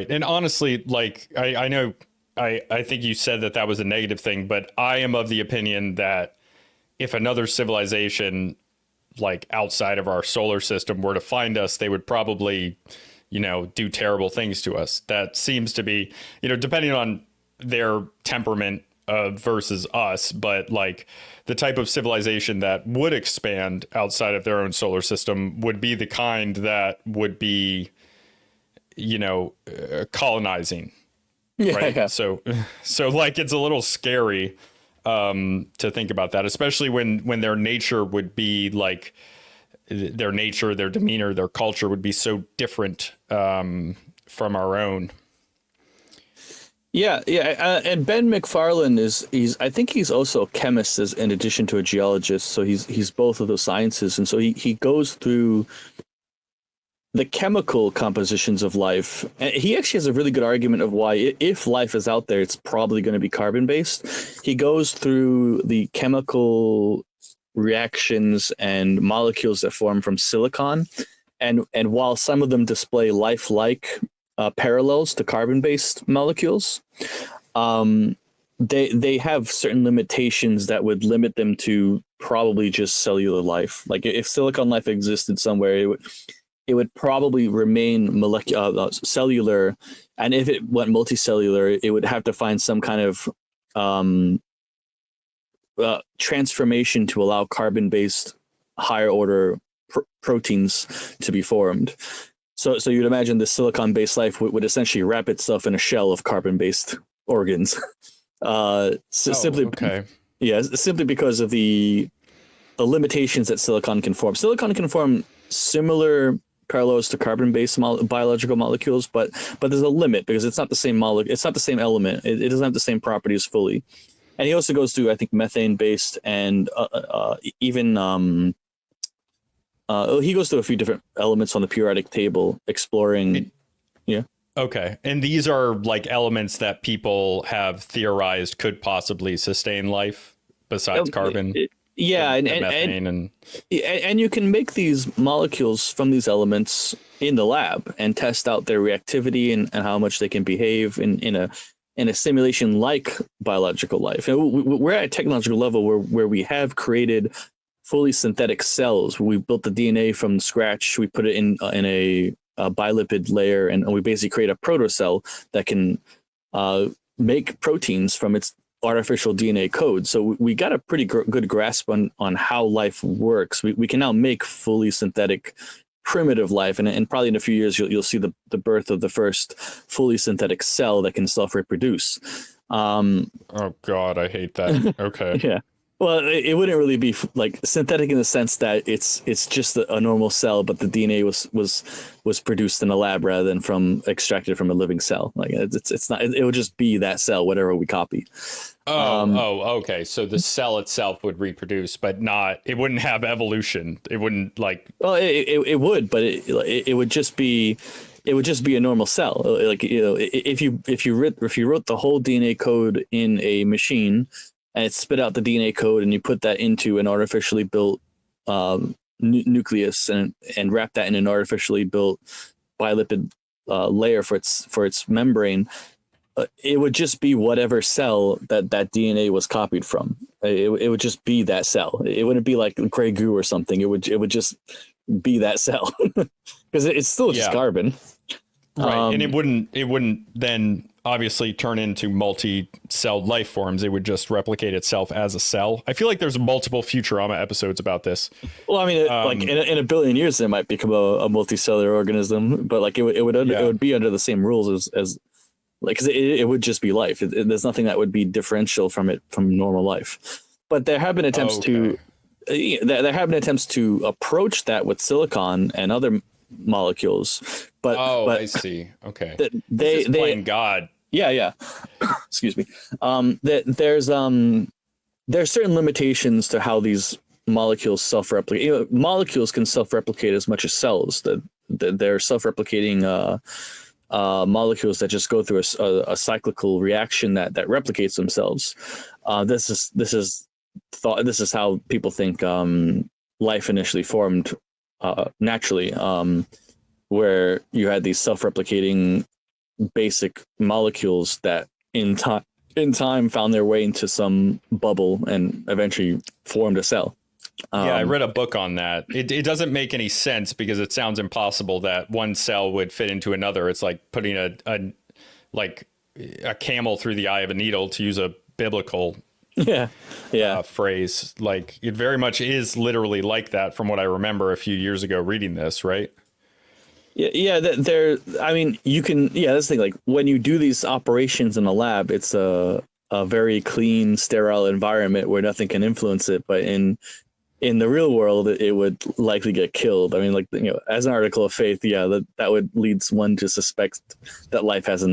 And honestly, like I know I think you said that that was a negative thing, but I am of the opinion that if another civilization like outside of our solar system were to find us, they would probably, do terrible things to us. That seems to be, depending on their temperament versus us, but like the type of civilization that would expand outside of their own solar system would be the kind that would be, colonizing. Yeah, Right. yeah. So like it's a little scary to think about that, especially when their nature would be like their nature, their demeanor, their culture would be so different from our own. Yeah, yeah, and Ben McFarland he's I think he's also a chemist as in addition to a geologist, so he's both of those sciences, and so he goes through the chemical compositions of life. And he actually has a really good argument of why if life is out there, it's probably going to be carbon based. He goes through the chemical reactions and molecules that form from silicon, and while some of them display lifelike parallels to carbon-based molecules, they have certain limitations that would limit them to probably just cellular life. Like if silicon life existed somewhere, it would probably remain molecular, cellular, and if it went multicellular, it would have to find some kind of transformation to allow carbon-based higher order proteins to be formed. So you'd imagine the silicon-based life would essentially wrap itself in a shell of carbon-based organs. Simply because of the limitations that silicon can form. Silicon can form similar parallels to carbon-based biological molecules, but there's a limit because it's not the same molecule. It's not the same element. It doesn't have the same properties fully. And he also goes through, I think, methane-based and even he goes through a few different elements on the periodic table, exploring. Yeah. Okay. And these are like elements that people have theorized could possibly sustain life besides carbon. Yeah, and methane and you can make these molecules from these elements in the lab and test out their reactivity and how much they can behave in a simulation like biological life. And we're at a technological level where we have created fully synthetic cells. We built the DNA from scratch. We put it in a bilipid layer, and we basically create a protocell that can make proteins from its artificial DNA code. So we got a pretty good grasp on how life works. We can now make fully synthetic primitive life, and probably in a few years you'll see the birth of the first fully synthetic cell that can self-reproduce. Oh God, I hate that. Okay. Yeah. Well, it wouldn't really be like synthetic in the sense that it's just a normal cell, but the DNA was produced in a lab rather than extracted from a living cell. Like it's not. It would just be that cell, whatever we copy. Okay. So the cell itself would reproduce, but not. It wouldn't have evolution. It wouldn't like. Well, it would, but it would just be. It would just be a normal cell. Like if you wrote the whole DNA code in a machine, and it spit out the DNA code, and you put that into an artificially built nucleus and wrap that in an artificially built bilipid layer for its membrane, it would just be whatever cell that DNA was copied from. It would just be that cell. It wouldn't be like Grey goo or something. It would just be that cell because it's still just carbon. Right, and it wouldn't then obviously turn into multi-celled life forms. It would just replicate itself as a cell. I feel like there's multiple Futurama episodes about this. Well, I mean, like in a billion years, it might become a multicellular organism, but like it would be under the same rules as like, because it would just be life. There's nothing that would be differential from normal life. But there have been attempts there have been attempts to approach that with silicon and other molecules, but I see. Okay, they playing God. Yeah. Excuse me. There's certain limitations to how these molecules self-replicate. Molecules can self-replicate as much as cells. They're self-replicating molecules that just go through a cyclical reaction that replicates themselves. This is how people think life initially formed naturally, where you had these self-replicating basic molecules that in time found their way into some bubble and eventually formed a cell. Yeah, I read a book on that. It doesn't make any sense because it sounds impossible that one cell would fit into another. It's like putting a camel through the eye of a needle, to use a biblical phrase. Like, it very much is literally like that from what I remember a few years ago reading this, right? Yeah, I mean, you can, that's the thing. Like, when you do these operations in a lab, it's a very clean, sterile environment where nothing can influence it. But in the real world, it would likely get killed. I mean, like, as an article of faith, that would lead one to suspect that life has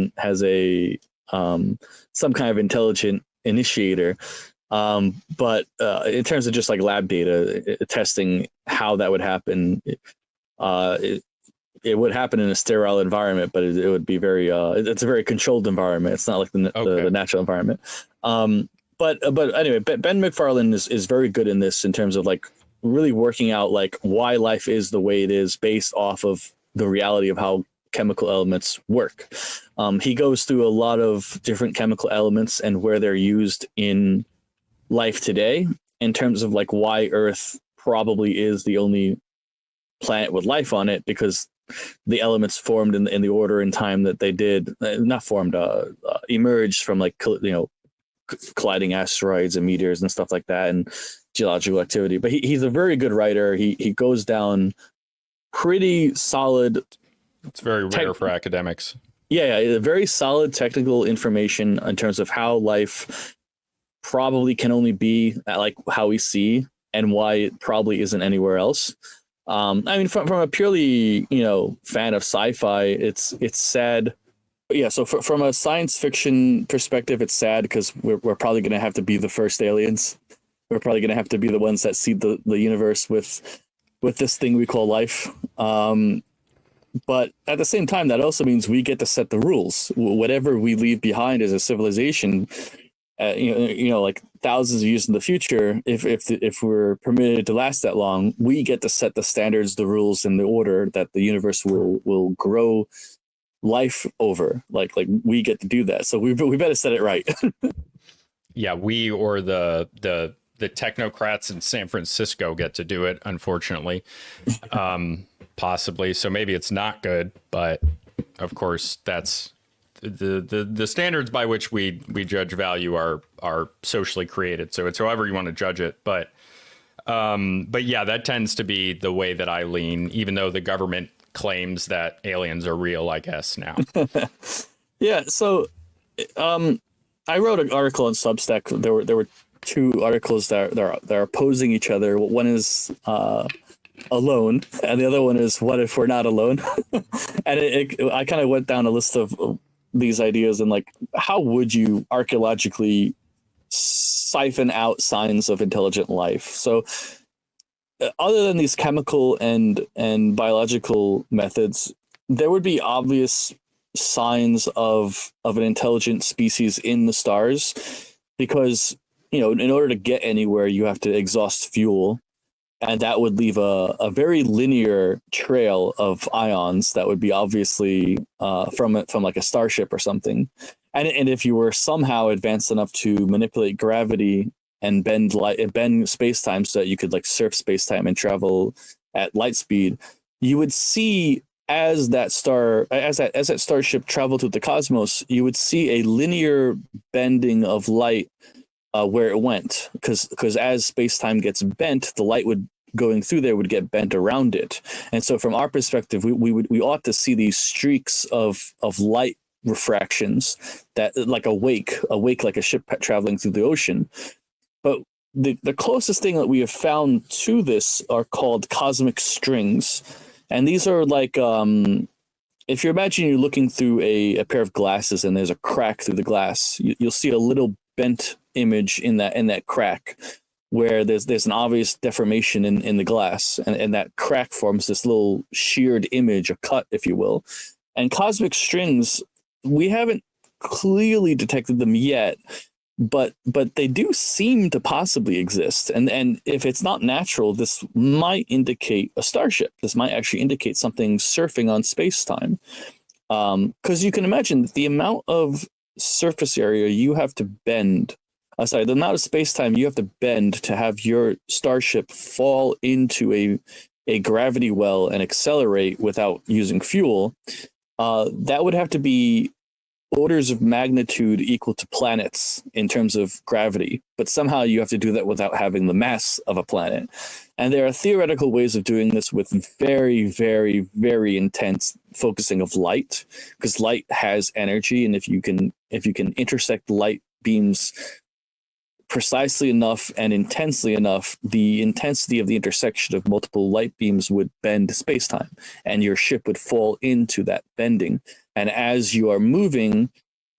a some kind of intelligent initiator. But in terms of just like lab data testing how that would happen, it would happen in a sterile environment, but it would be it's a very controlled environment. It's not like the natural environment. But anyway, Ben McFarland is very good in this in terms of like really working out like why life is the way it is based off of the reality of how chemical elements work. He goes through a lot of different chemical elements and where they're used in life today in terms of like why Earth probably is the only planet with life on it, because the elements formed in the order and time that they did, not formed, emerged from like, colliding asteroids and meteors and stuff like that, and geological activity. But he's a very good writer. He goes down pretty solid. It's very rare for academics. Yeah, very solid technical information in terms of how life probably can only be like how we see and why it probably isn't anywhere else. I mean, from a purely, fan of sci-fi, it's sad. Yeah, so from a science fiction perspective, it's sad because we're probably going to have to be the first aliens. We're probably going to have to be the ones that see the universe with this thing we call life. But at the same time, that also means we get to set the rules. Whatever we leave behind as a civilization, like thousands of years in the future, if we're permitted to last that long, we get to set the standards, the rules, and the order that the universe will grow life over. Like we get to do that, so we better set it right. Yeah, we or the technocrats in San Francisco get to do it, unfortunately. Possibly. So maybe it's not good, but of course that's the standards by which we judge value are socially created. So it's however you want to judge it. But yeah, that tends to be the way that I lean, even though the government claims that aliens are real, I guess, now. Yeah. So I wrote an article on Substack. There were two articles that are opposing each other. One is alone, and the other one is what if we're not alone. And I kind of went down a list of these ideas and like, how would you archaeologically siphon out signs of intelligent life? So other than these chemical and biological methods, there would be obvious signs of an intelligent species in the stars, because in order to get anywhere you have to exhaust fuel, and that would leave a very linear trail of ions that would be obviously from like a starship or something. And if you were somehow advanced enough to manipulate gravity and bend space-time so that you could like surf space-time and travel at light speed, you would see as that starship traveled through the cosmos, you would see a linear bending of light where it went, because as space-time gets bent, the light going through there would get bent around it. And so from our perspective, we ought to see these streaks of light refractions that like a wake like a ship traveling through the ocean. But the closest thing that we have found to this are called cosmic strings. And these are like, if you imagine you're looking through a pair of glasses and there's a crack through the glass, you'll see a little bent image in that crack where there's an obvious deformation in the glass, and that crack forms this little sheared image, a cut, if you will. And cosmic strings, we haven't clearly detected them yet, but they do seem to possibly exist. And if it's not natural, this might indicate a starship. This might actually indicate something surfing on space-time. Because you can imagine the amount of surface area you have to bend. The amount of space time you have to bend to have your starship fall into a gravity well and accelerate without using fuel, that would have to be orders of magnitude equal to planets in terms of gravity, but somehow you have to do that without having the mass of a planet. And there are theoretical ways of doing this with very, very, very intense focusing of light, because light has energy, and if you can intersect light beams precisely enough and intensely enough, the intensity of the intersection of multiple light beams would bend spacetime, and your ship would fall into that bending. And as you are moving,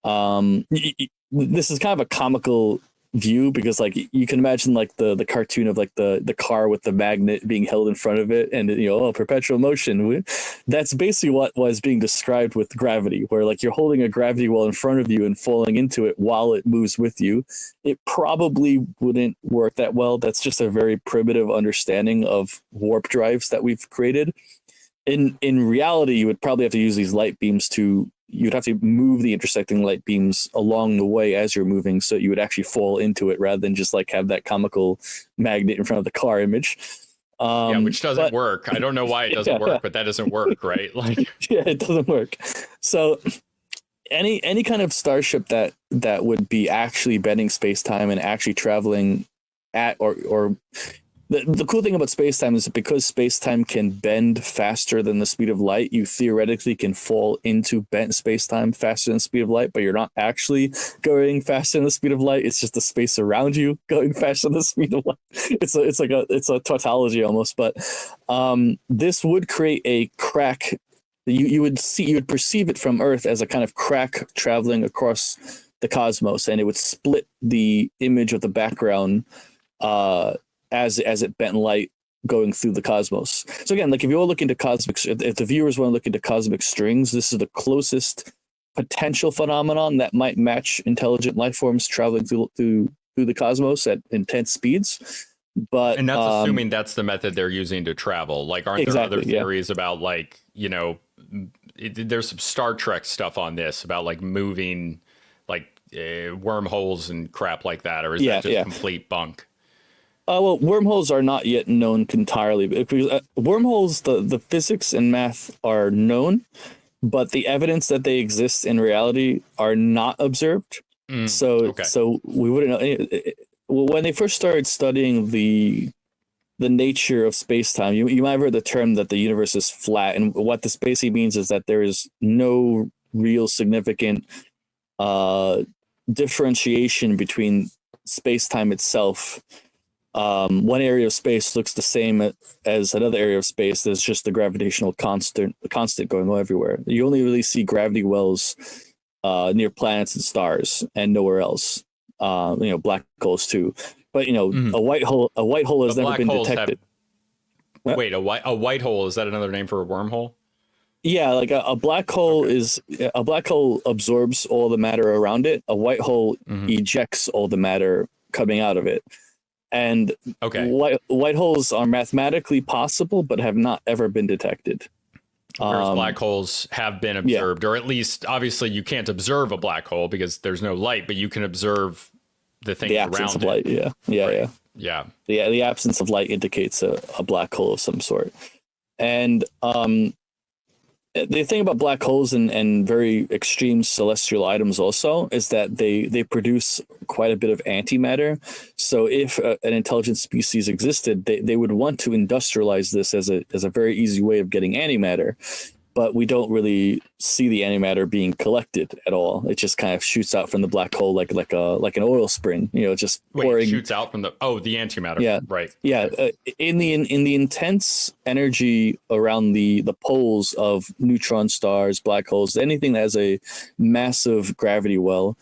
this is kind of a comical view, because like you can imagine like the cartoon of like the car with the magnet being held in front of it, and perpetual motion. That's basically what was being described with gravity, where like you're holding a gravity well in front of you and falling into it while it moves with you. It probably wouldn't work that well. That's just a very primitive understanding of warp drives that we've created. In reality, you would probably have to use these light beams you'd have to move the intersecting light beams along the way as you're moving, so you would actually fall into it rather than just like have that comical magnet in front of the car image. Which doesn't work. I don't know why it doesn't work, but that doesn't work, right? Like, yeah, it doesn't work. So any kind of starship that would be actually bending space-time and actually traveling at or the cool thing about space-time is that because space-time can bend faster than the speed of light, you theoretically can fall into bent space-time faster than the speed of light, but you're not actually going faster than the speed of light. It's just the space around you going faster than the speed of light. It's a tautology almost, but this would create a crack. You would perceive it from Earth as a kind of crack traveling across the cosmos, and it would split the image of the background as it bent light going through the cosmos. So again, like if you all look into if the viewers want to look into cosmic strings, this is the closest potential phenomenon that might match intelligent life forms traveling through the cosmos at intense speeds. And that's assuming that's the method they're using to travel. Like, aren't there other theories about like, there's some Star Trek stuff on this about like moving like wormholes and crap like that, or is that just complete bunk? Well, wormholes are not yet known entirely. Wormholes, the physics and math are known, but the evidence that they exist in reality are not observed. So we wouldn't know. When they first started studying the nature of space-time, you might have heard the term that the universe is flat, and what this basically means is that there is no real significant differentiation between space-time itself. One area of space looks the same as another area of space. There's just the gravitational constant going on everywhere. You only really see gravity wells near planets and stars, and nowhere else. Black holes too. But a white hole has never been detected. Wait, a white hole, is that another name for a wormhole? Yeah, like a black hole a black hole absorbs all the matter around it. A white hole ejects all the matter coming out of it. And white holes are mathematically possible, but have not ever been detected. Whereas black holes have been observed, or at least, obviously, you can't observe a black hole because there's no light, but you can observe the things around it. The absence of light, yeah. The absence of light indicates a black hole of some sort. And the thing about black holes and very extreme celestial items also is that they produce quite a bit of antimatter. So if an intelligent species existed, they would want to industrialize this as a very easy way of getting antimatter. But we don't really see the antimatter being collected at all. It just kind of shoots out from the black hole like an oil spring, just pouring. It shoots out from the antimatter. Yeah, right. Yeah, in the intense energy around the poles of neutron stars, black holes, anything that has a massive gravity well,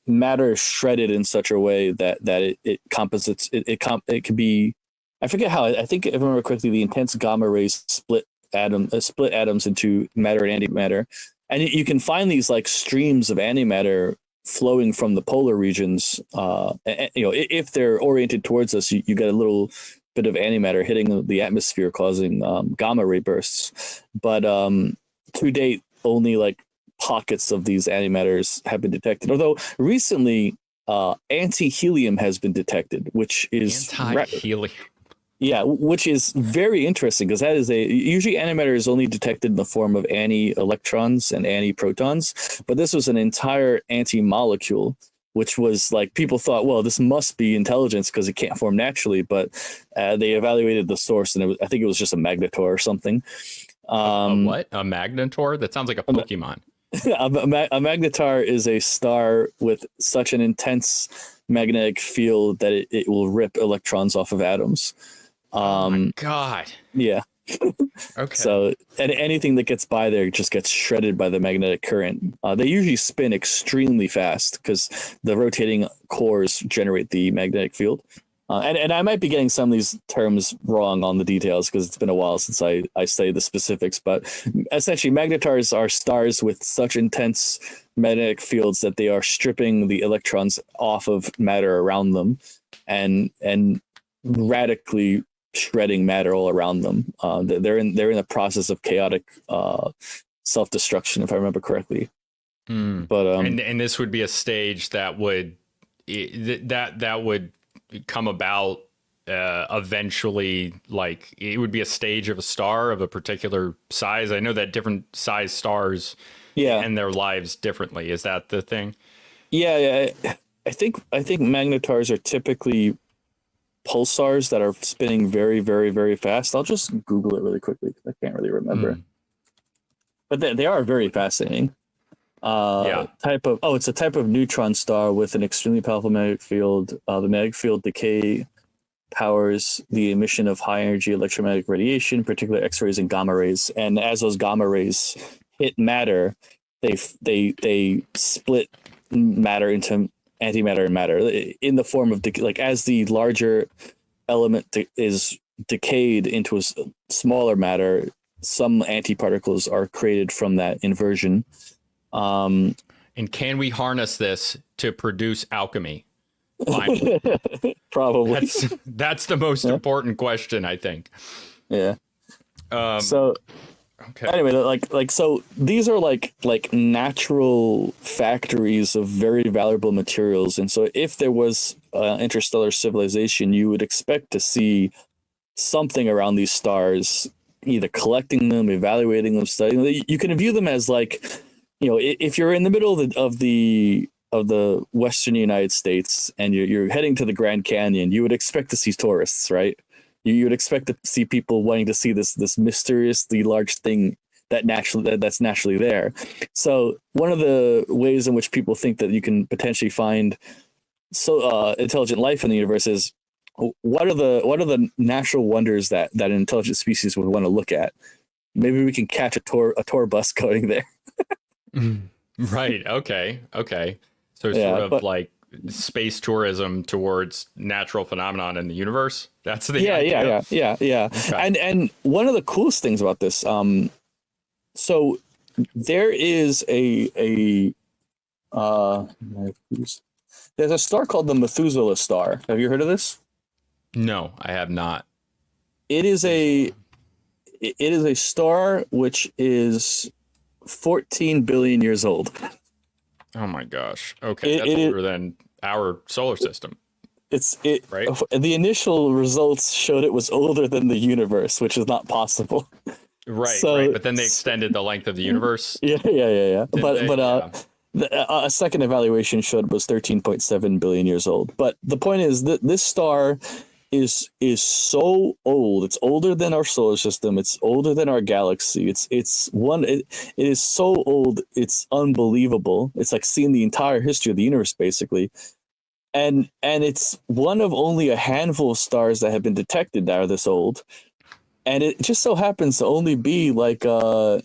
matter is shredded in such a way that it composites. It could be. I forget how. I think if I remember correctly, the intense gamma rays split atoms into matter and antimatter, and you can find these like streams of antimatter flowing from the polar regions. If they're oriented towards us, you get a little bit of antimatter hitting the atmosphere, causing gamma ray bursts. But to date, only like pockets of these antimatters have been detected. Although recently, anti-helium has been detected, which is anti-helium. Yeah, which is very interesting because that is usually antimatter is only detected in the form of anti-electrons and anti-protons, but this was an entire anti-molecule, which was like people thought, well, this must be intelligence because it can't form naturally, but they evaluated the source and I think it was just a magnetar or something. A what? A magnetar? That sounds like a Pokemon. A magnetar is a star with such an intense magnetic field that it will rip electrons off of atoms. Oh my God. Yeah. Okay. So anything that gets by there just gets shredded by the magnetic current. They usually spin extremely fast because the rotating cores generate the magnetic field. And I might be getting some of these terms wrong on the details because it's been a while since I studied the specifics. But essentially, magnetars are stars with such intense magnetic fields that they are stripping the electrons off of matter around them and radically shredding matter all around them. They're in the process of chaotic self-destruction, if I remember correctly. But and this would be a stage that would come about eventually. Like it would be a stage of a star of a particular size. I know that different size stars end their lives differently. Is that the thing? Yeah. I think magnetars are typically pulsars that are spinning very, very, very fast. I'll just Google it really quickly because I can't really remember. But they are very fascinating. It's a type of neutron star with an extremely powerful magnetic field. The magnetic field decay powers the emission of high energy electromagnetic radiation, particularly X-rays and gamma rays. And as those gamma rays hit matter, they split matter into antimatter and matter in the form of like as the larger element is decayed into a smaller matter, some antiparticles are created from that inversion. And can we harness this to produce alchemy? Probably. That's the most important question, I think. Yeah. So okay. Anyway, so these are like natural factories of very valuable materials, and so if there was interstellar civilization, you would expect to see something around these stars, either collecting them, evaluating them, studying them. You can view them as like, if you're in the middle of the Western United States and you're heading to the Grand Canyon, you would expect to see tourists, right? You would expect to see people wanting to see this mysteriously large thing that's naturally there. So one of the ways in which people think that you can potentially find intelligent life in the universe is what are the natural wonders that an intelligent species would want to look at? Maybe we can catch a tour bus going there. Right. Okay. So sort of like space tourism towards natural phenomenon in the universe. That's the idea. Yeah. Okay. And one of the coolest things about this, so there is there's a star called the Methuselah star. Have you heard of this? No, I have not. It is a star which is 14 billion years old. Oh my gosh. Okay, that's older than our solar system. Right? The initial results showed it was older than the universe, which is not possible. Right, right. But then they extended the length of the universe. Yeah. A second evaluation showed it was 13.7 billion years old. But the point is that this star is so old. It's older than our solar system. It's older than our galaxy. It is so old. It's unbelievable. It's like seeing the entire history of the universe, basically. And it's one of only a handful of stars that have been detected that are this old. And it just so happens to only be like I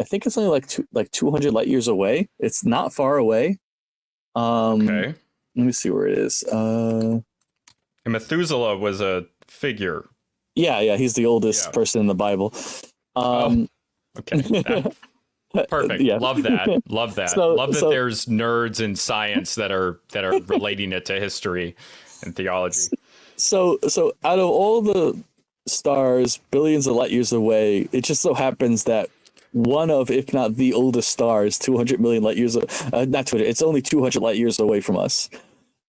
think it's only like 200 light years away. It's not far away. Okay. Let me see where it is. And Methuselah was a figure. Yeah, he's the oldest person in the Bible. Okay. Perfect. Yeah. Love that. Love that. Love that there's nerds in science that are relating it to history and theology. So out of all the stars billions of light years away, it just so happens that one of, if not the oldest star is 200 million light years. Not 200. It's only 200 light years away from us.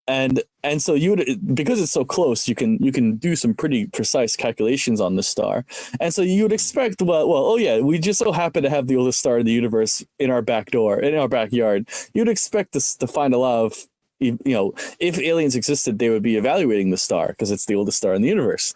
And so you would, because it's so close, you can do some pretty precise calculations on this star. And so you would expect, oh yeah, we just so happen to have the oldest star in the universe in our back door, in our backyard. You'd expect us to find a lot of, if aliens existed, they would be evaluating the star because it's the oldest star in the universe.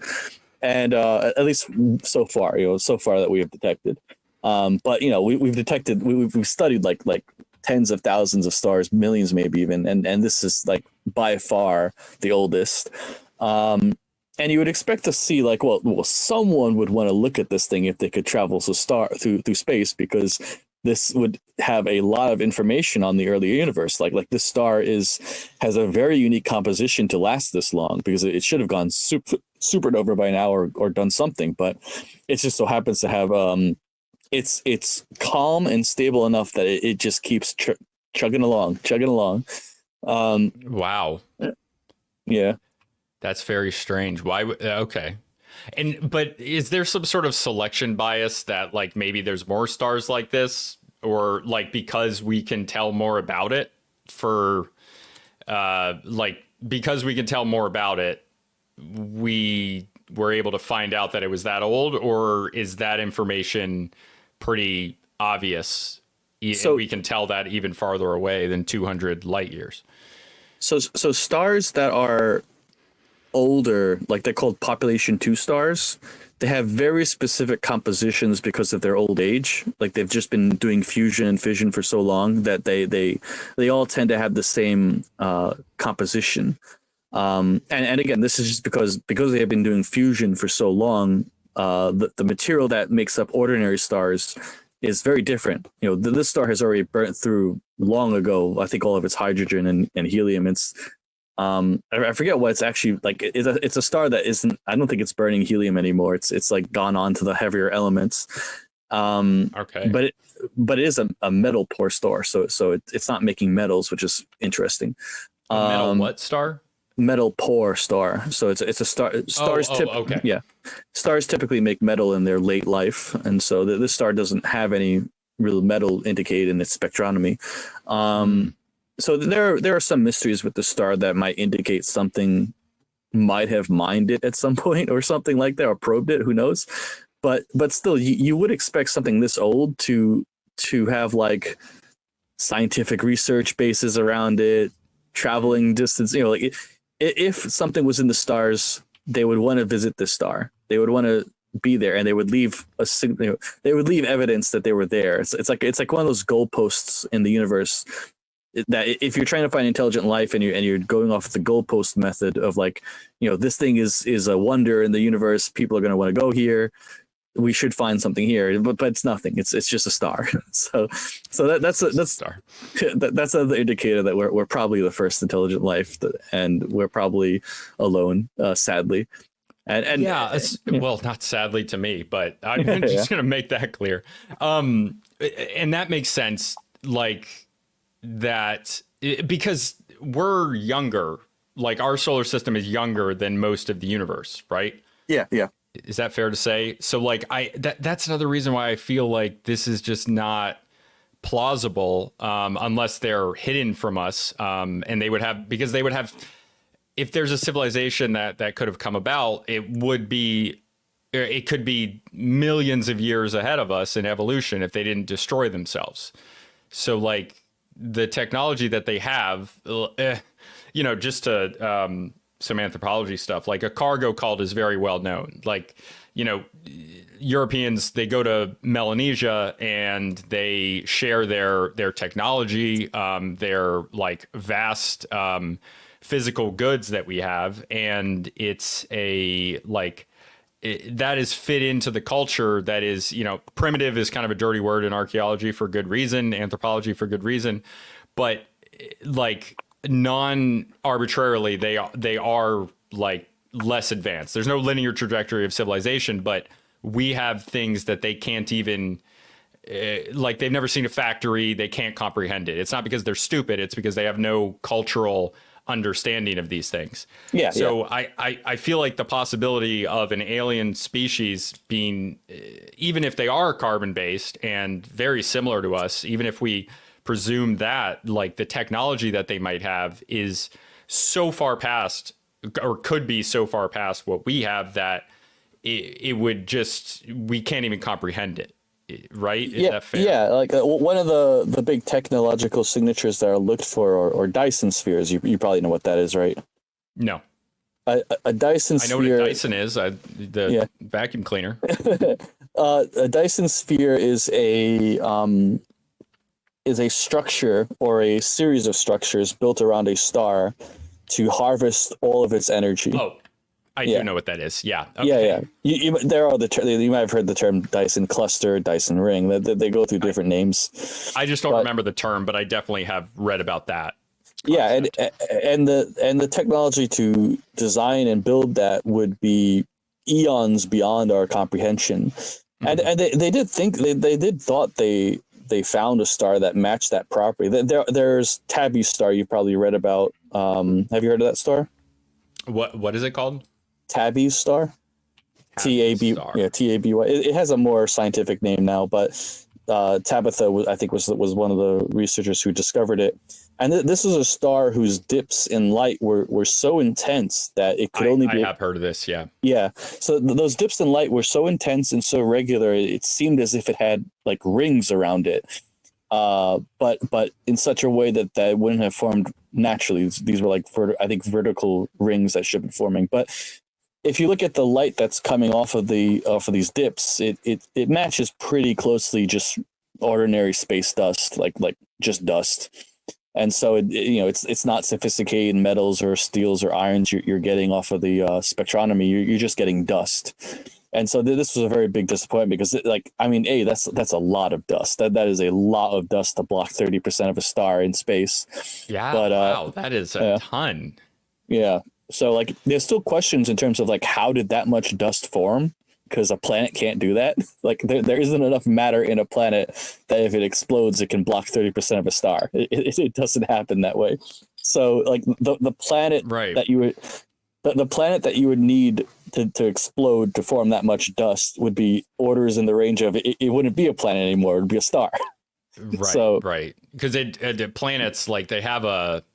And at least so far, so far that we have detected. But we've detected, we've studied like tens of thousands of stars, millions maybe even, and this is like by far the oldest. And you would expect to see like, well, someone would want to look at this thing if they could travel through space, because this would have a lot of information on the earlier universe. Like this star has a very unique composition to last this long, because it should have gone supernova by now or done something, but it just so happens to have it's calm and stable enough that it just keeps chugging along. Wow. Yeah. That's very strange. Why? Okay. But is there some sort of selection bias that like maybe there's more stars like this, or like because we can tell more about it because we can tell more about it, we were able to find out that it was that old, or is that information pretty obvious? So we can tell that even farther away than 200 light years. So stars that are older, like they're called population 2 stars, they have very specific compositions because of their old age. Like they've just been doing fusion and fission for so long that they all tend to have the same composition. And again, this is just because they have been doing fusion for so long. The material that makes up ordinary stars is very different. This star has already burnt through long ago, I think, all of its hydrogen and helium. It's I forget what it's actually like. It's a star that isn't, I don't think it's burning helium anymore. It's like gone on to the heavier elements. Okay. But it is a metal poor star, so it's not making metals, which is interesting. A metal what star? Metal poor star. So it's a star. Okay. Yeah, stars typically make metal in their late life, and so this star doesn't have any real metal indicated in its spectronomy. So there are some mysteries with the star that might indicate something might have mined it at some point or something like that, or probed it. Who knows? But still, you would expect something this old to have like scientific research bases around it, traveling distance. Like if something was in the stars, they would want to visit this star. They would want to be there, and they would leave they would leave evidence that they were there. It's like one of those goalposts in the universe, that if you're trying to find intelligent life and you're going off the goalpost method of like, this thing is a wonder in the universe, people are going to want to go here, we should find something here, but it's nothing. It's just a star. so that's a star. That's another indicator that we're probably the first intelligent life, and we're probably alone, sadly. And well, not sadly to me, but I'm just going to make that clear. And that makes sense. Like that, because we're younger, like our solar system is younger than most of the universe, right? Yeah. Is that fair to say? So like that's another reason why I feel like this is just not plausible, unless they're hidden from us. And they would have, if there's a civilization that could have come about, it could be millions of years ahead of us in evolution if they didn't destroy themselves. So like the technology that they have, just to some anthropology stuff, like a cargo cult is very well known. Like, Europeans, they go to Melanesia and they share their technology, their like vast physical goods that we have, and it's that is fit into the culture that is, primitive is kind of a dirty word in archaeology for good reason, anthropology for good reason, but like non-arbitrarily they are like less advanced. There's no linear trajectory of civilization, but we have things that they can't even like, they've never seen a factory, they can't comprehend it. It's not because they're stupid, it's because they have no cultural understanding of these things. Yeah. So I feel like the possibility of an alien species being, even if they are carbon based and very similar to us, even if we presume that, like, the technology that they might have is so far past, or could be so far past what we have, that it would just, we can't even comprehend it. Right? Is that fair? Yeah, like one of the big technological signatures that are looked for are Dyson spheres. You probably know what that is, right? No. A Dyson I know sphere. what a Dyson is. The vacuum cleaner. A Dyson sphere is a structure or a series of structures built around a star to harvest all of its energy. Oh, I do know what that is. Yeah. Okay. Yeah. There are you might have heard the term Dyson cluster, Dyson ring. They go through different names. I just don't remember the term, but I definitely have read about that. Yeah, and the technology to design and build that would be eons beyond our comprehension. And they did think they thought they found a star that matched that property. There's Tabby's star you probably read about. Have you heard of that star? What is it called? Tabby's star. Taby. Yeah, Taby. It has a more scientific name now, but Tabitha I think was one of the researchers who discovered it. And this is a star whose dips in light were so intense that it could only be. I have heard of this, yeah. Yeah. So those dips in light were so intense and so regular, it seemed as if it had like rings around it. But in such a way that it wouldn't have formed naturally. These were like vertical rings that should be forming. But if you look at the light that's coming off of these dips, it matches pretty closely just ordinary space dust, like just dust. And so it's not sophisticated metals or steels or irons you're getting off of the spectronomy. You're just getting dust. And so this was a very big disappointment because that's a lot of dust. That is a lot of dust to block 30% of a star in space. Yeah. But wow, that is a ton. Yeah. So like there's still questions in terms of like how did that much dust form? Because a planet can't do that. Like there isn't enough matter in a planet that if it explodes, it can block 30% of a star. It doesn't happen that way. So like the planet that you would the planet that you would need to explode to form that much dust would be orders in the range of it wouldn't be a planet anymore. It would be a star. Right. Right. Because the planets, like, they have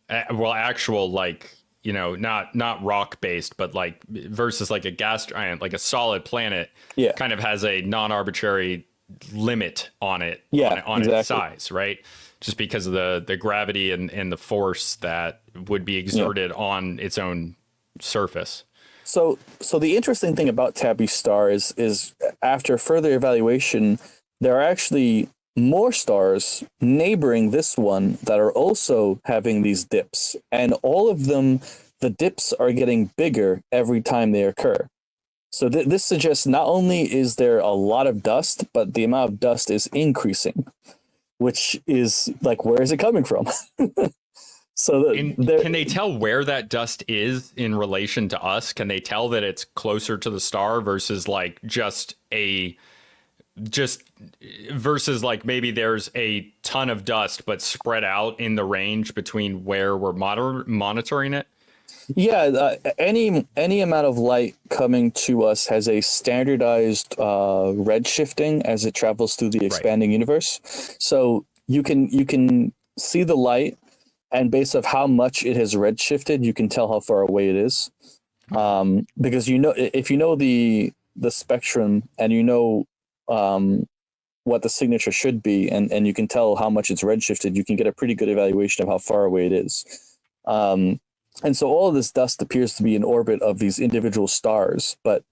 actual, like, not rock based, but like versus like a gas giant, like a solid planet kind of has a non-arbitrary limit on it, on its size, right? Just because of the gravity and the force that would be exerted on its own surface. So the interesting thing about Tabby's star is after further evaluation, there are actually more stars neighboring this one that are also having these dips, and all of them, the dips are getting bigger every time they occur. So this suggests not only is there a lot of dust, but the amount of dust is increasing, which is like, where is it coming from? So can they tell where that dust is in relation to us? Can they tell that it's closer to the star versus like versus like maybe there's a ton of dust but spread out in the range between where we're monitoring it? Yeah, any amount of light coming to us has a standardized redshifting as it travels through the expanding universe. So you can see the light, and based off how much it has redshifted, you can tell how far away it is. Because if you know the spectrum and what the signature should be, and you can tell how much it's redshifted, you can get a pretty good evaluation of how far away it is. And so all of this dust appears to be in orbit of these individual stars, but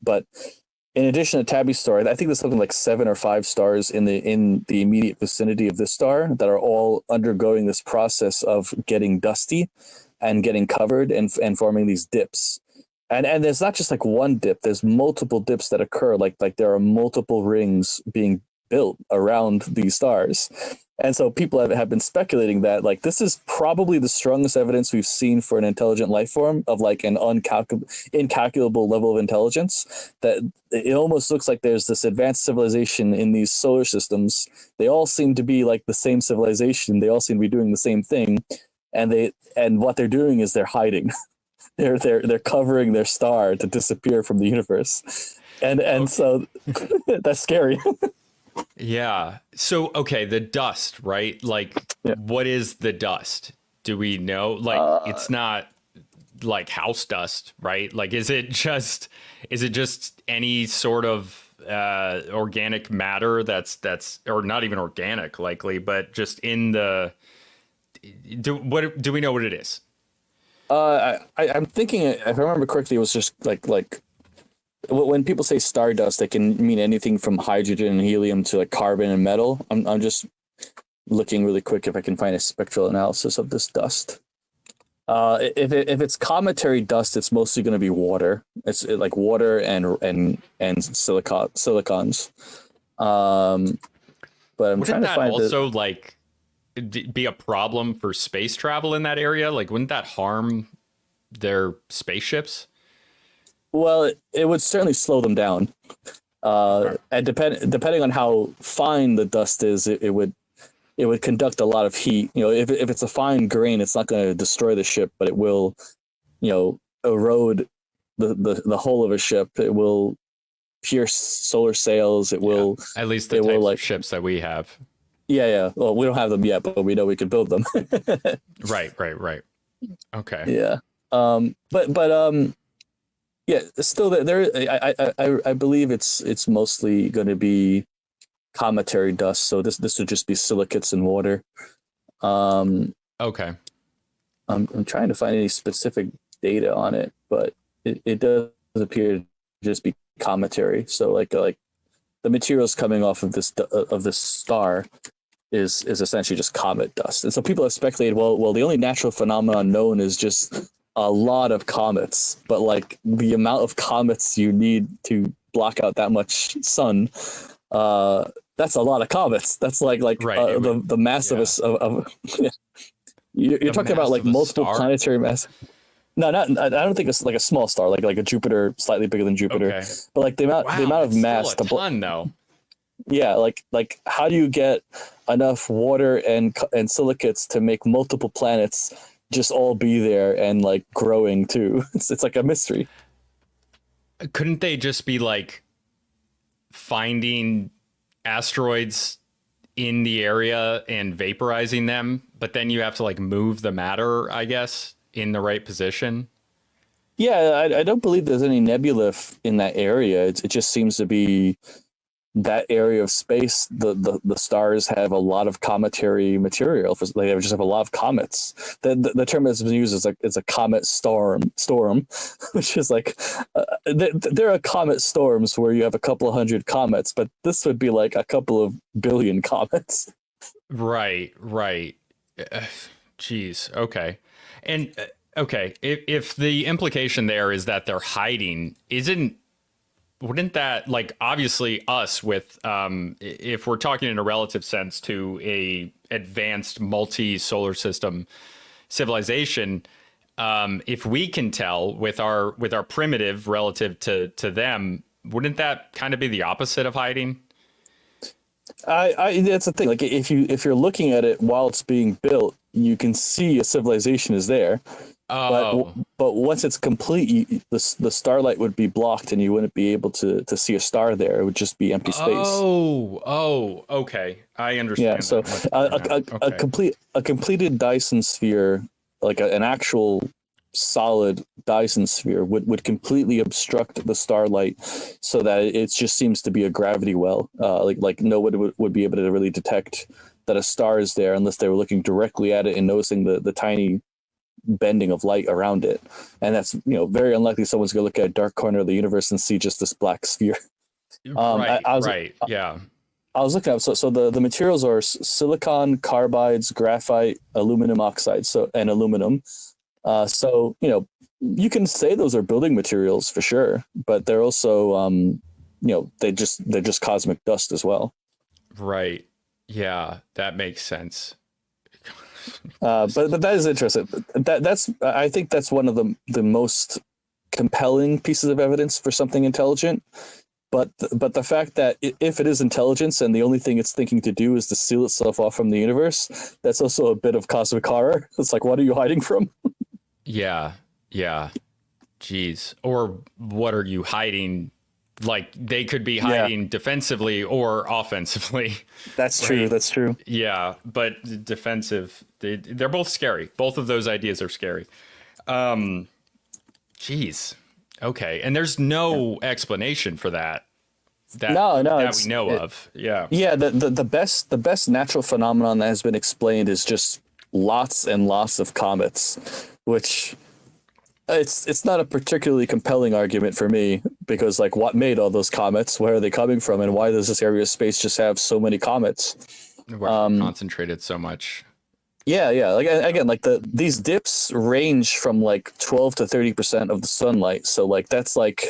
in addition to Tabby's star, I think there's something like 7 or 5 stars in the immediate vicinity of this star that are all undergoing this process of getting dusty and getting covered and forming these dips. And there's not just like one dip, there's multiple dips that occur, like there are multiple rings being built around these stars. And so people have been speculating that like this is probably the strongest evidence we've seen for an intelligent life form of like an incalculable level of intelligence, that it almost looks like there's this advanced civilization in these solar systems. They all seem to be like the same civilization. They all seem to be doing the same thing. and what they're doing is they're hiding. they're covering their star to disappear from the universe, and so that's scary. Yeah. So, okay, the dust, right? Like, Yeah. what is the dust? Do we know? Like, it's not like house dust, right? Like, is it just any sort of organic matter that's or not even organic, likely, but just in the do we know what it is? I'm thinking, if I remember correctly, it was just like when people say stardust, they can mean anything from hydrogen and helium to like carbon and metal. I'm just looking really quick if I can find a spectral analysis of this dust. If it's cometary dust, it's mostly going to be water. It's like water and silicons. But I'm Wouldn't trying to that find also like be a problem for space travel in that area? Like, wouldn't that harm their spaceships? Well, it would certainly slow them down. And depending on how fine the dust is, it would conduct a lot of heat. You know, if it's a fine grain, it's not going to destroy the ship, but it will, erode the hull of a ship. It will pierce solar sails. It will, at least the types of ships that we have. Yeah. Well, we don't have them yet, but we know we could build them. Right. Okay. Yeah. Yeah. Still, I believe it's mostly going to be cometary dust. So this would just be silicates and water. Okay. I'm trying to find any specific data on it, but it does appear to just be cometary. So like the materials coming off of this star is essentially just comet dust. And so people have speculated, well, the only natural phenomenon known is just a lot of comets, but like the amount of comets you need to block out that much sun, that's a lot of comets. That's like right. The mass of you're talking about like multiple planetary mass. No, I don't think it's like a small star, like a Jupiter, slightly bigger than Jupiter. Okay. But like the amount of mass still a ton, though. Yeah, like how do you get enough water and silicates to make multiple planets just all be there and like growing too? It's like a mystery. Couldn't they just be like finding asteroids in the area and vaporizing them, but then you have to like move the matter, I guess, in the right position? Yeah, I don't believe there's any nebula in that area. It just seems to be that area of space. The stars have a lot of cometary material. They just have a lot of comets. The term that's been used is like it's a comet storm, which is like there are comet storms where you have a couple of hundred comets, but this would be like a couple of billion comets. Right. Jeez. Okay. And okay, if the implication there is that they're hiding, wouldn't that, like, obviously us with if we're talking in a relative sense to a advanced multi-solar system civilization, if we can tell with our primitive relative to them, wouldn't that kind of be the opposite of hiding? That's the thing. Like if you're looking at it while it's being built, you can see a civilization is there. Oh. But once it's complete, the starlight would be blocked, and you wouldn't be able to see a star there. It would just be empty space. Oh, okay, I understand. Yeah, so a completed Dyson sphere, like an actual solid Dyson sphere, would completely obstruct the starlight, so that it just seems to be a gravity well. Like nobody would be able to really detect that a star is there unless they were looking directly at it and noticing the tiny bending of light around it. And that's very unlikely someone's gonna look at a dark corner of the universe and see just this black sphere. Right. Yeah, I was looking up, so the materials are silicon, carbides, graphite, aluminum oxide, and aluminum. So you can say those are building materials for sure, but they're also they're just cosmic dust as well. Right. Yeah, that makes sense. But that is interesting. I think that's one of the most compelling pieces of evidence for something intelligent. but the fact that if it is intelligence and the only thing it's thinking to do is to seal itself off from the universe, that's also a bit of cosmic horror. It's like, what are you hiding from? Yeah. Yeah. Jeez. Or what are you hiding? Like they could be hiding defensively or offensively. That's true. Right? That's true. Yeah, but defensive, they're both scary. Both of those ideas are scary. Jeez. Okay. And there's no explanation for that. No, that we know of. Yeah. Yeah, the best natural phenomenon that has been explained is just lots and lots of comets, which it's not a particularly compelling argument for me, because like, what made all those comets? Where are they coming from? And why does this area of space just have so many comets? Where concentrated so much. Yeah. Like, again, like these dips range from like 12 to 30% of the sunlight. So like, that's like,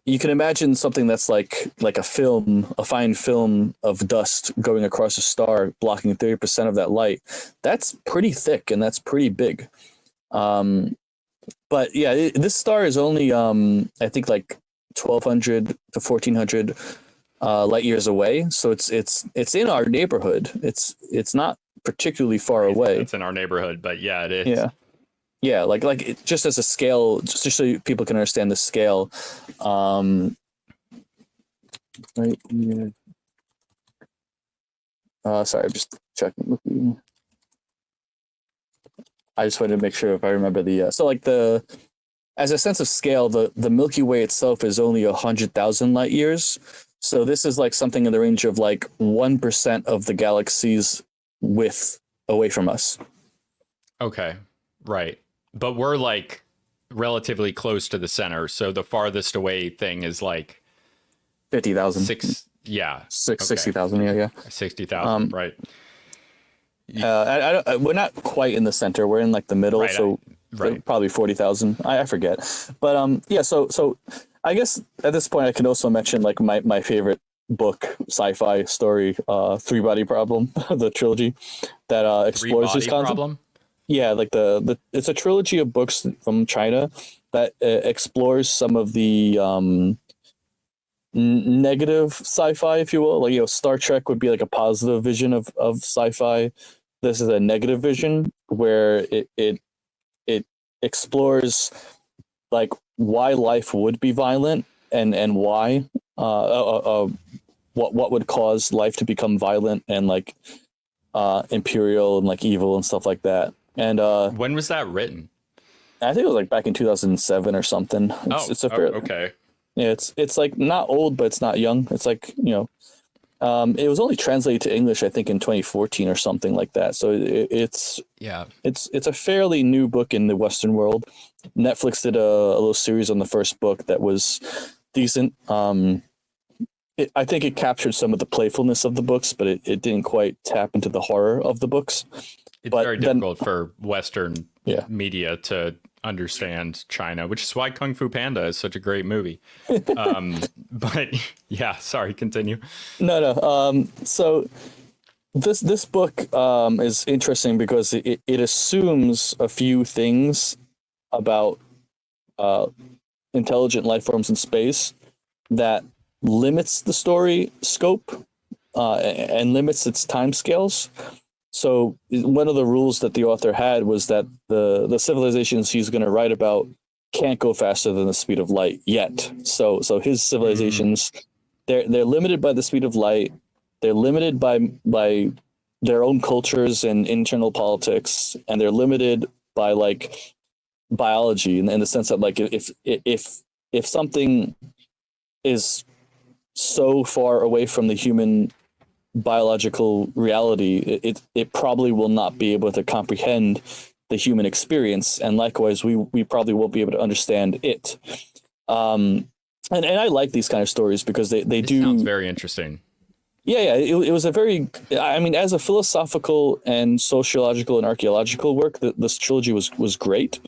you can imagine something that's like a fine film of dust going across a star, blocking 30% of that light. That's pretty thick and that's pretty big. But yeah, this star is only, I think like 1,200 to 1,400 light years away. So it's in our neighborhood. It's not particularly far away. It's in our neighborhood, but yeah, it is. Yeah, like just as a scale, just so people can understand the scale. Right here. Sorry, I'm just checking. I just wanted to make sure if I remember as a sense of scale, the Milky Way itself is only 100,000 light years. So this is like something in the range of like 1% of the galaxy's width away from us. Okay, right. But we're like relatively close to the center. So the farthest away thing is like 50,000. 60,000. Yeah. 60,000. Right. We're not quite in the center. We're in like the middle. Right, so probably 40,000. I forget. But yeah. So I guess at this point I can also mention like my favorite book, sci-fi story, Three Body Problem, the trilogy that explores this concept. Problem? Yeah, like it's a trilogy of books from China that explores some of the negative sci-fi, if you will. Like, Star Trek would be like a positive vision of sci-fi. This is a negative vision where it explores like why life would be violent and why what would cause life to become violent and like imperial and like evil and stuff like that. And when was that written? I think it was like back in 2007 or something. Okay. Yeah, it's like not old, but it's not young. It's like, it was only translated to English, I think, in 2014 or something like that. So it's a fairly new book in the Western world. Netflix did a little series on the first book that was decent. I think it captured some of the playfulness of the books, but it didn't quite tap into the horror of the books. It's very difficult for Western media to understand China, which is why Kung Fu Panda is such a great movie. But yeah, sorry, continue. No. So this book is interesting because it assumes a few things about intelligent life forms in space that limits the story scope and limits its timescales. So one of the rules that the author had was that the civilizations he's going to write about can't go faster than the speed of light yet. So his civilizations, they're limited by the speed of light. They're limited by their own cultures and internal politics, and they're limited by like biology in the sense that like if something is so far away from the human biological reality, it probably will not be able to comprehend the human experience, and likewise we probably won't be able to understand it. And I like these kind of stories because they do sounds very interesting. It was a very, I mean, as a philosophical and sociological and archaeological work, this trilogy was great.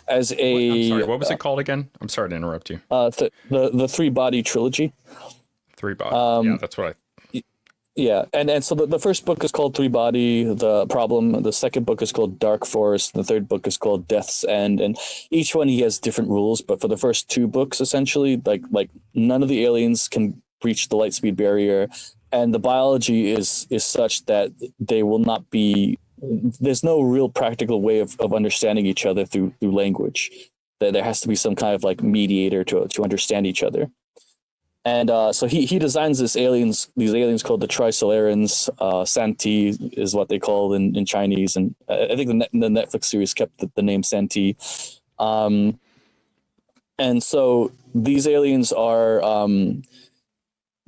I'm sorry, what was it called again? I'm sorry to interrupt you. The Three Body Trilogy. Three Body. Yeah, that's what Yeah, and so the first book is called Three Body, The Problem. The second book is called Dark Forest. The third book is called Death's End. And each one he has different rules. But for the first two books, essentially, like none of the aliens can breach the light speed barrier, and the biology is such that they will not be. There's no real practical way of understanding each other through language. There has to be some kind of like mediator to understand each other. And so he designs these aliens called the Trisolarans. Santi is what they call in Chinese, and I think the Netflix series kept the name Santi. And so these aliens are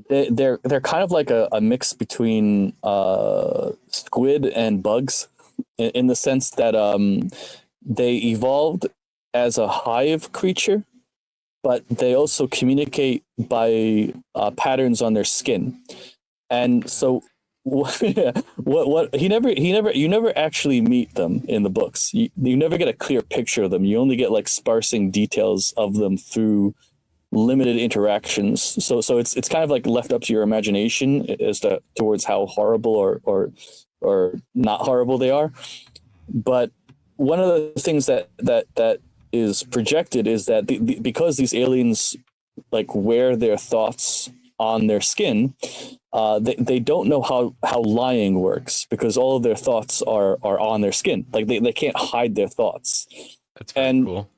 they're kind of like a mix between squid and bugs, in the sense that they evolved as a hive creature, but they also communicate by patterns on their skin. And so what you never actually meet them in the books. You never get a clear picture of them. You only get like sparsing details of them through limited interactions. So it's kind of like left up to your imagination as to towards how horrible or not horrible they are. But one of the things that is projected is that because these aliens like wear their thoughts on their skin, they don't know how lying works, because all of their thoughts are on their skin. Like they can't hide their thoughts. That's very cool.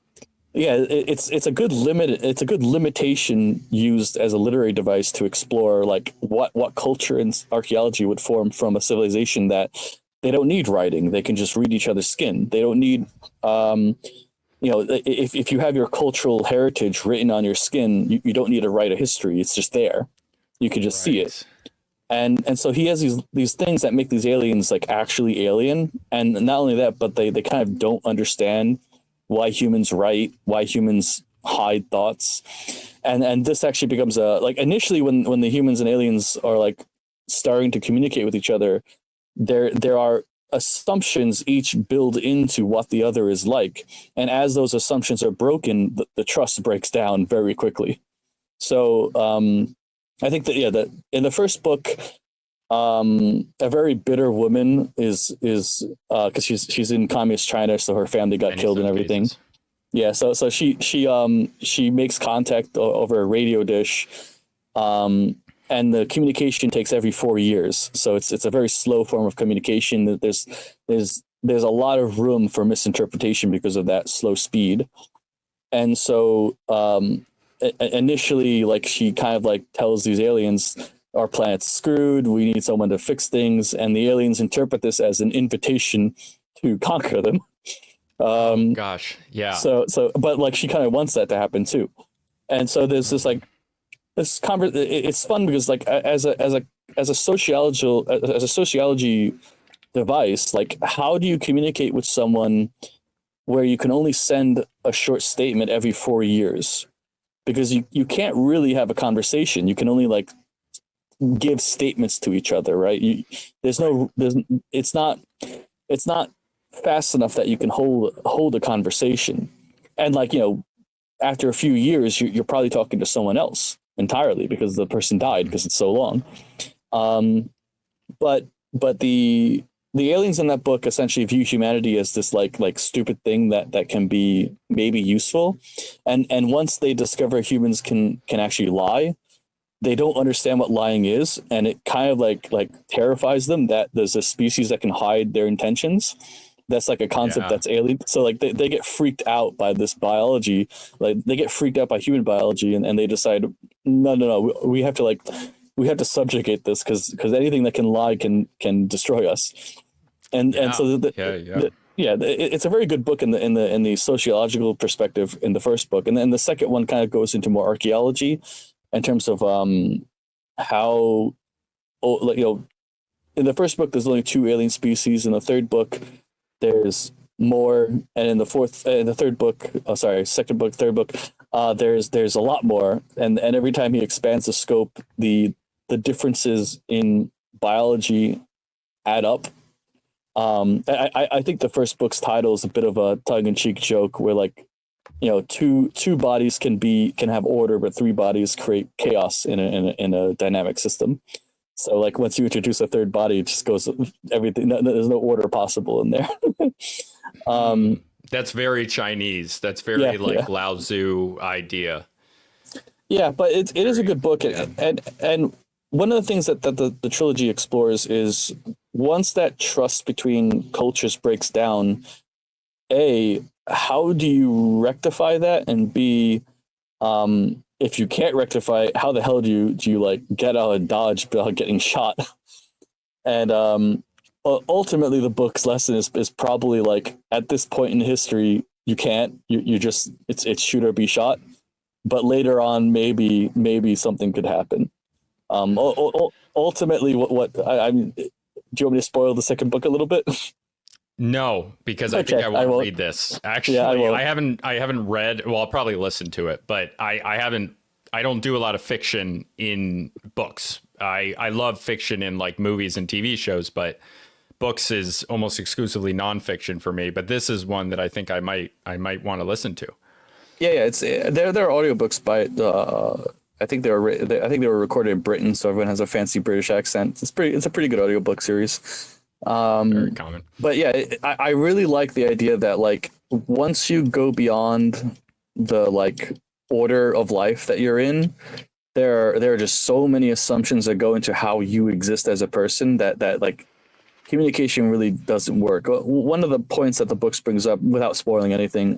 Yeah, it's a good limit. It's a good limitation used as a literary device to explore like what culture and archaeology would form from a civilization that they don't need writing. They can just read each other's skin. They don't need if you have your cultural heritage written on your skin, you don't need to write a history. It's just there. You can just see it. And so he has these things that make these aliens like actually alien. And not only that, but they kind of don't understand why humans write, why humans hide thoughts. And this actually becomes like initially when the humans and aliens are like starting to communicate with each other, there are assumptions each build into what the other is like. And as those assumptions are broken, the trust breaks down very quickly. So I think that in the first book, a very bitter woman is because she's in communist China, so her family got killed and everything. Cases. Yeah, so she makes contact over a radio dish, and the communication takes every 4 years. So it's a very slow form of communication. There's a lot of room for misinterpretation because of that slow speed. And so initially, like she kind of like tells these aliens, our planet's screwed, we need someone to fix things, and the aliens interpret this as an invitation to conquer them. Gosh, yeah. So but like she kind of wants that to happen too. And so there's this like this it's fun because like as a sociology device, like how do you communicate with someone where you can only send a short statement every 4 years? Because you can't really have a conversation. You can only like give statements to each other, right? It's not fast enough that you can hold a conversation. And like, after a few years, you're probably talking to someone else entirely because the person died because it's so long. But the aliens in that book essentially view humanity as this like stupid thing that can be maybe useful. And once they discover humans can actually lie, they don't understand what lying is, and it kind of like terrifies them that there's a species that can hide their intentions. That's like a concept that's alien. So like they get freaked out by this biology, like they get freaked out by human biology, and they decide, no, we have to subjugate this because anything that can lie can destroy us. And so it's a very good book in the sociological perspective in the first book, and then the second one kind of goes into more archaeology in terms of how, in the first book there's only 2 alien species. In the third book there's more, and in the third book, second book, third book, there's a lot more, and every time he expands the scope, the differences in biology add up. I think the first book's title is a bit of a tongue-in-cheek joke where like, two bodies can have order, but 3 bodies create chaos in a dynamic system. So like once you introduce a third body, it just goes everything. There's no order possible in there. um, That's very Chinese. That's yeah, very like yeah, Lao Tzu idea. yeah. But it is a Very, good book, yeah. and one of the things that the trilogy explores is once that trust between cultures breaks down. A, how do you rectify that, and B, if you can't rectify it, how the hell do you like get out of Dodge without getting shot? And ultimately, the book's lesson is probably like at this point in history, you can't. You just it's shoot or be shot. But later on, maybe something could happen. Ultimately, I mean, do you want me to spoil the second book a little bit? No, because I think Okay, I I want to won't. read this. Yeah, I Actually, won't. I haven't read. Well, I'll probably listen to it, but I haven't. I don't do a lot of fiction in books. I love fiction in like movies and TV shows, but books is almost exclusively nonfiction for me. But this is one that I think I might want to listen to. Yeah. It's they're audiobooks by I think I think they were recorded in Britain, so everyone has a fancy British accent. It's a pretty good audiobook series. Very common. But yeah, I really like the idea that like once you go beyond the like order of life that you're in, there are just so many assumptions that go into how you exist as a person that like communication really doesn't work. One of the points that the books brings up, without spoiling anything,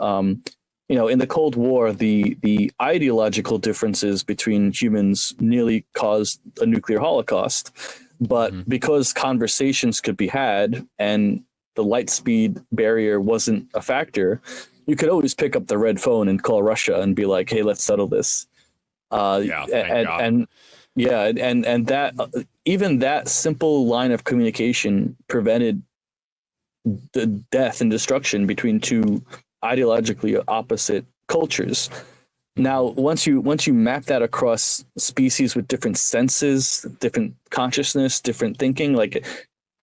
in the Cold War, the ideological differences between humans nearly caused a nuclear holocaust. But Hmm. because conversations could be had and the light speed barrier wasn't a factor, you could always pick up the red phone and call Russia and be like, "Hey, let's settle this." Yeah, thank God. And yeah, and that even that simple line of communication prevented the death and destruction between two ideologically opposite cultures. Now, once you map that across species with different senses, different consciousness, different thinking, like,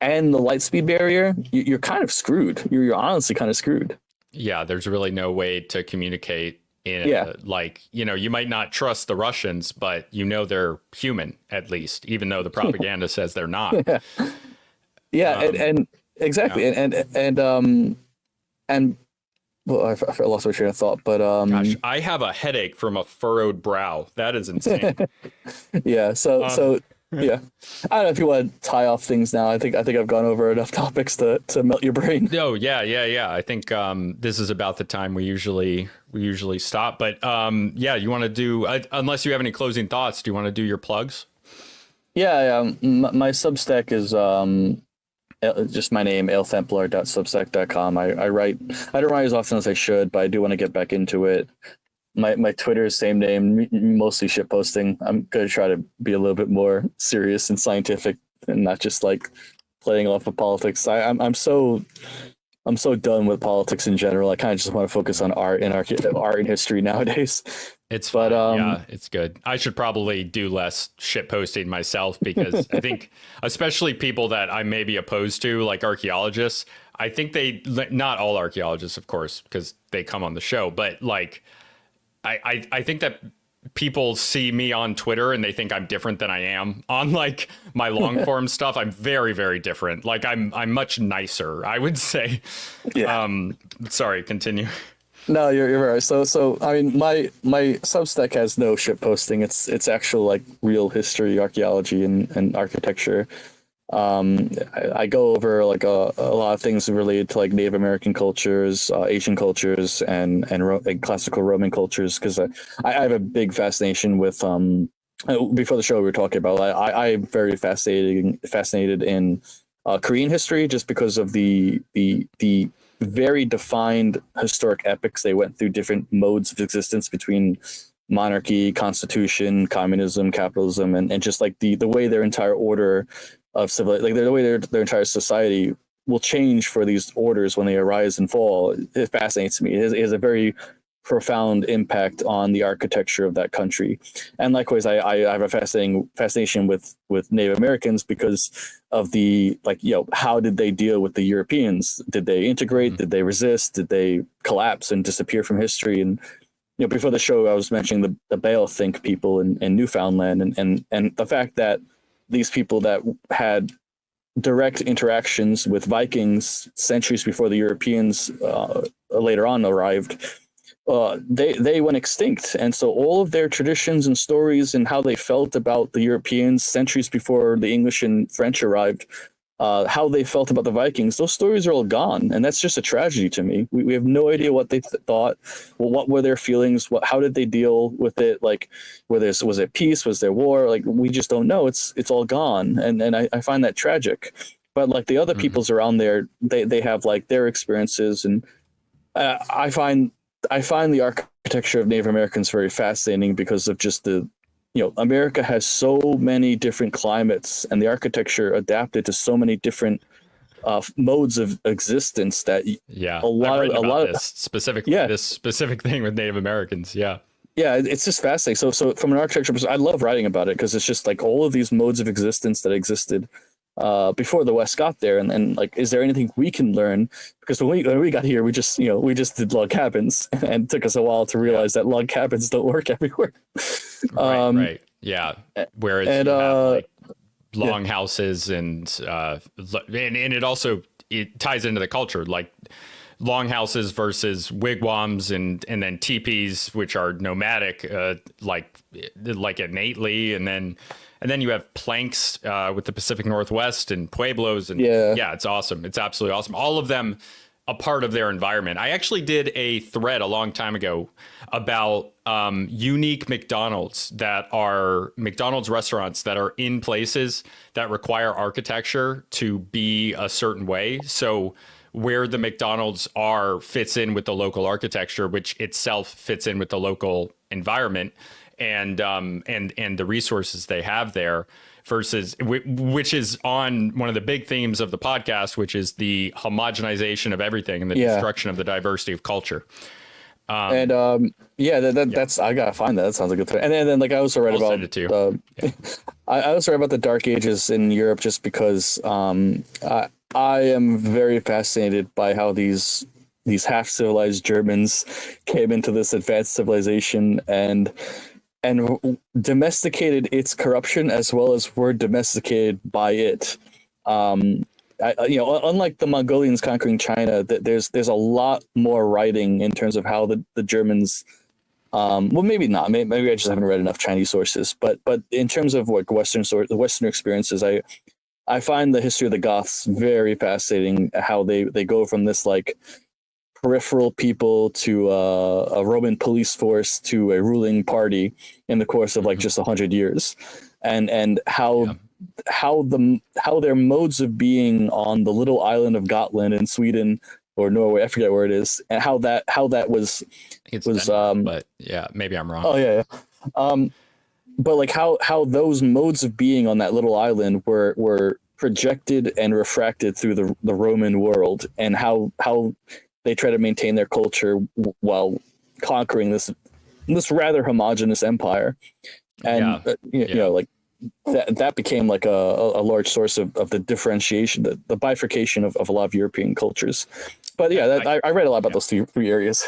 and the light speed barrier, you're kind of screwed. You're honestly kind of screwed. Yeah, there's really no way to communicate in Yeah, like, you might not trust the Russians, but they're human at least, even though the propaganda says they're not. yeah, yeah, Um, and yeah. exactly, and well, I lost my train of thought, but Gosh, I have a headache from a furrowed brow. That is insane. yeah. So Uh, so yeah, I don't know if you want to tie off things now. I think I've gone over enough topics to melt your brain. no, yeah. I think this is about the time we usually stop. But yeah, you want to do unless you have any closing thoughts, do you want to do your plugs? Yeah, my Substack is just my name, aelthemplaer.substack.com. I don't write as often as I should, but I do want to get back into it. My Twitter is same name, mostly shit posting. I'm gonna try to be a little bit more serious and scientific and not just like playing off of politics. I'm so done with politics in general. I kind of just want to focus on art and art and history nowadays. It's But fine. Yeah, it's good. I should probably do less shit posting myself because I think, especially people that I may be opposed to, like archaeologists, I think not all archaeologists, of course, because they come on the show, but like, I think that people see me on Twitter and they think I'm different than I am on like my long form stuff. I'm very, very different. Like I'm much nicer, I would say. yeah. Sorry, continue. No, you're right. So I mean, my Substack has no shit posting. It's actual like real history, archaeology, and architecture. I go over like a lot of things related to like Native American cultures, Asian cultures, and classical Roman cultures because I have a big fascination with before the show we were talking about I'm very fascinated in Korean history just because of the very defined historic epics. They went through different modes of existence between monarchy, constitution, communism, capitalism, and just like the way their entire order of civil, like the way their entire society will change for these orders when they arise and fall. It fascinates me. It has a very profound impact on the architecture of that country. And likewise, I have a fascination with Native Americans because of the like, how did they deal with the Europeans? Did they integrate? Mhm. Did they resist? Did they collapse and disappear from history? And before the show, I was mentioning the Think people in Newfoundland, and the fact that these people that had direct interactions with Vikings centuries before the Europeans later on arrived, they went extinct, and so all of their traditions and stories and how they felt about the Europeans centuries before the English and French arrived, how they felt about the Vikings, those stories are all gone, and that's just a tragedy to me. We have no idea what they thought. Well, what were their feelings? How did they deal with it? Like, was it peace? Was there war? Like, we just don't know. It's all gone, and I find that tragic. But like the other peoples around there, they have like their experiences, and I find the architecture of Native Americans very fascinating because of just America has so many different climates, and the architecture adapted to so many different modes of existence that a lot of this specific thing with Native Americans. Yeah, it's just fascinating. So from an architecture perspective, I love writing about it because it's just like all of these modes of existence that existed before the West got there, and like, is there anything we can learn? Because when we got here, we just did log cabins, and it took us a while to realize that log cabins don't work everywhere. Right. Yeah. Whereas you have like long houses and it ties into the culture, like long houses versus wigwams and then teepees, which are nomadic, like innately, and then you have planks with the Pacific Northwest and pueblos, and it's awesome. It's absolutely awesome. All of them a part of their environment. I actually did a thread a long time ago about unique McDonald's restaurants that are in places that require architecture to be a certain way. So where the McDonald's fits in with the local architecture, which itself fits in with the local environment and the resources they have there, versus which is on one of the big themes of the podcast, which is the homogenization of everything and the destruction of the diversity of culture. That's I gotta find that. That sounds like a good thing. And then like I also read about it too. I also read about the Dark Ages in Europe just because I am very fascinated by how these half civilized Germans came into this advanced civilization and domesticated its corruption as well as were domesticated by it. Unlike the Mongolians conquering China, there's a lot more writing in terms of how the Germans, maybe not, maybe I just haven't read enough Chinese sources, but in terms of like the Western experiences, I find the history of the Goths very fascinating. How they go from this like peripheral people to a Roman police force to a ruling party in the course of like just 100 years, and how their modes of being on the little island of Gotland in Sweden or Norway, I forget where it is, and how that was but yeah, maybe I'm wrong. Oh yeah. But like how those modes of being on that little island were projected and refracted through the Roman world, and how they try to maintain their culture while conquering this rather homogenous empire. And like that became like a large source of the differentiation, the bifurcation of a lot of European cultures. But I read a lot about those three areas.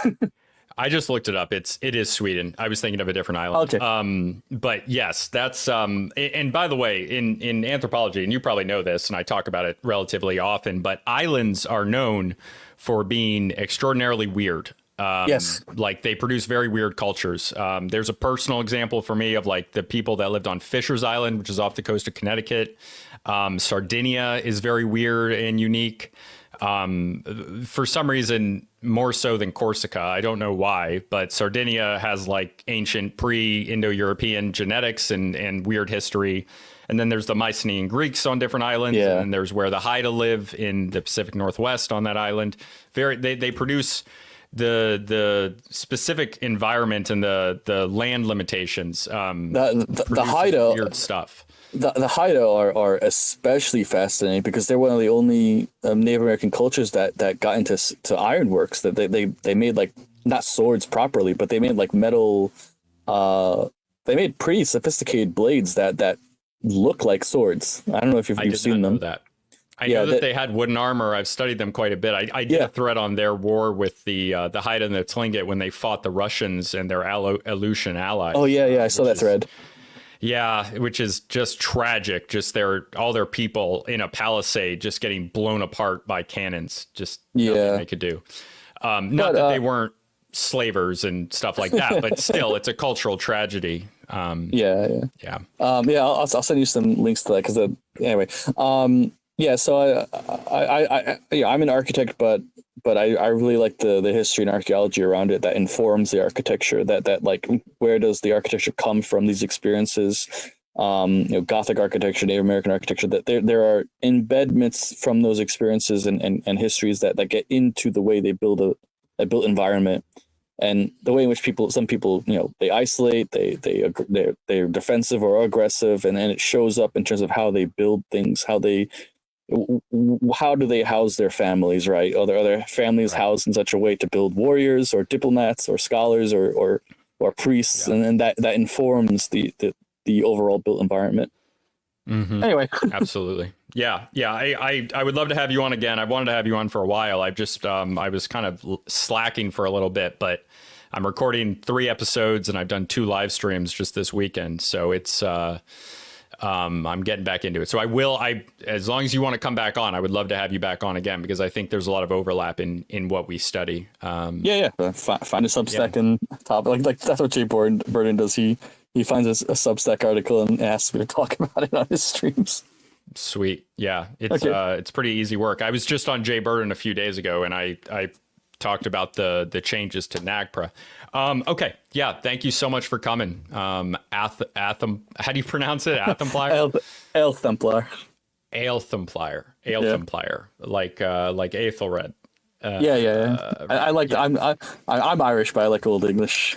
I just looked it up. It is Sweden. I was thinking of a different island. Okay. But yes, that's and by the way, in anthropology, and you probably know this, and I talk about it relatively often, but islands are known for being extraordinarily weird. Yes. Like they produce very weird cultures. There's a personal example for me of like the people that lived on Fisher's Island, which is off the coast of Connecticut. Sardinia is very weird and unique. For some reason, more so than Corsica. I don't know why, but Sardinia has like ancient pre-Indo-European genetics and weird history. And then there's the Mycenaean Greeks on different islands. Yeah. And there's where the Haida live in the Pacific Northwest on that island. They produce the specific environment and the land limitations. The Haida weird stuff. The Haida are especially fascinating because they're one of the only Native American cultures that got into ironworks. That they made like not swords properly, but they made like metal. They made pretty sophisticated blades that look like swords. I don't know if you've seen them. I know that they had wooden armor. I've studied them quite a bit. I did a thread on their war with the Haida and the Tlingit when they fought the Russians and their Aleutian allies. Oh yeah, I saw that thread. Yeah, which is just tragic. Just all their people in a palisade just getting blown apart by cannons. Just nothing they could do. Not that they weren't slavers and stuff like that, but still, it's a cultural tragedy. Yeah. I'll send you some links to that because anyway. Yeah. So I'm an architect, but I really like the history and archaeology around it that informs the architecture. That like, where does the architecture come from? These experiences, Gothic architecture, Native American architecture. That there are embedments from those experiences and histories that get into the way they build a built environment. And the way in which some people, they isolate, they're defensive or aggressive, and it shows up in terms of how they build things, how do they house their families, right? Are their families housed in such a way to build warriors or diplomats or scholars or priests, and that informs the overall built environment. Mm-hmm. Anyway, absolutely. Yeah. I would love to have you on again. I wanted to have you on for a while. I've just I was kind of slacking for a little bit, but I'm recording 3 episodes and I've done 2 live streams just this weekend. So it's I'm getting back into it. So as long as you want to come back on, I would love to have you back on again, because I think there's a lot of overlap in what we study. Find a Substack and topic like that's what Jay Burden does. He finds a Substack article and asks me to talk about it on his streams. Sweet. Yeah. It's pretty easy work. I was just on Jay Burden a few days ago, and I talked about the changes to NAGPRA. Okay. Yeah. Thank you so much for coming. How do you pronounce it? Athemplaer? Aelthemplaer. Aelthemplaer. Like Aethelred. I like. Yeah. I'm Irish, but I like Old English.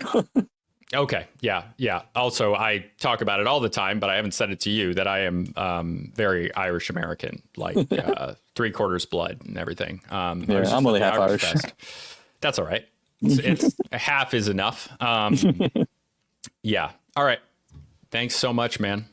Okay. Yeah. Also, I talk about it all the time, but I haven't said it to you that I am very Irish American, like 3/4 blood and everything. I'm only half Irish. That's all right. It's half is enough. Yeah. All right. Thanks so much, man.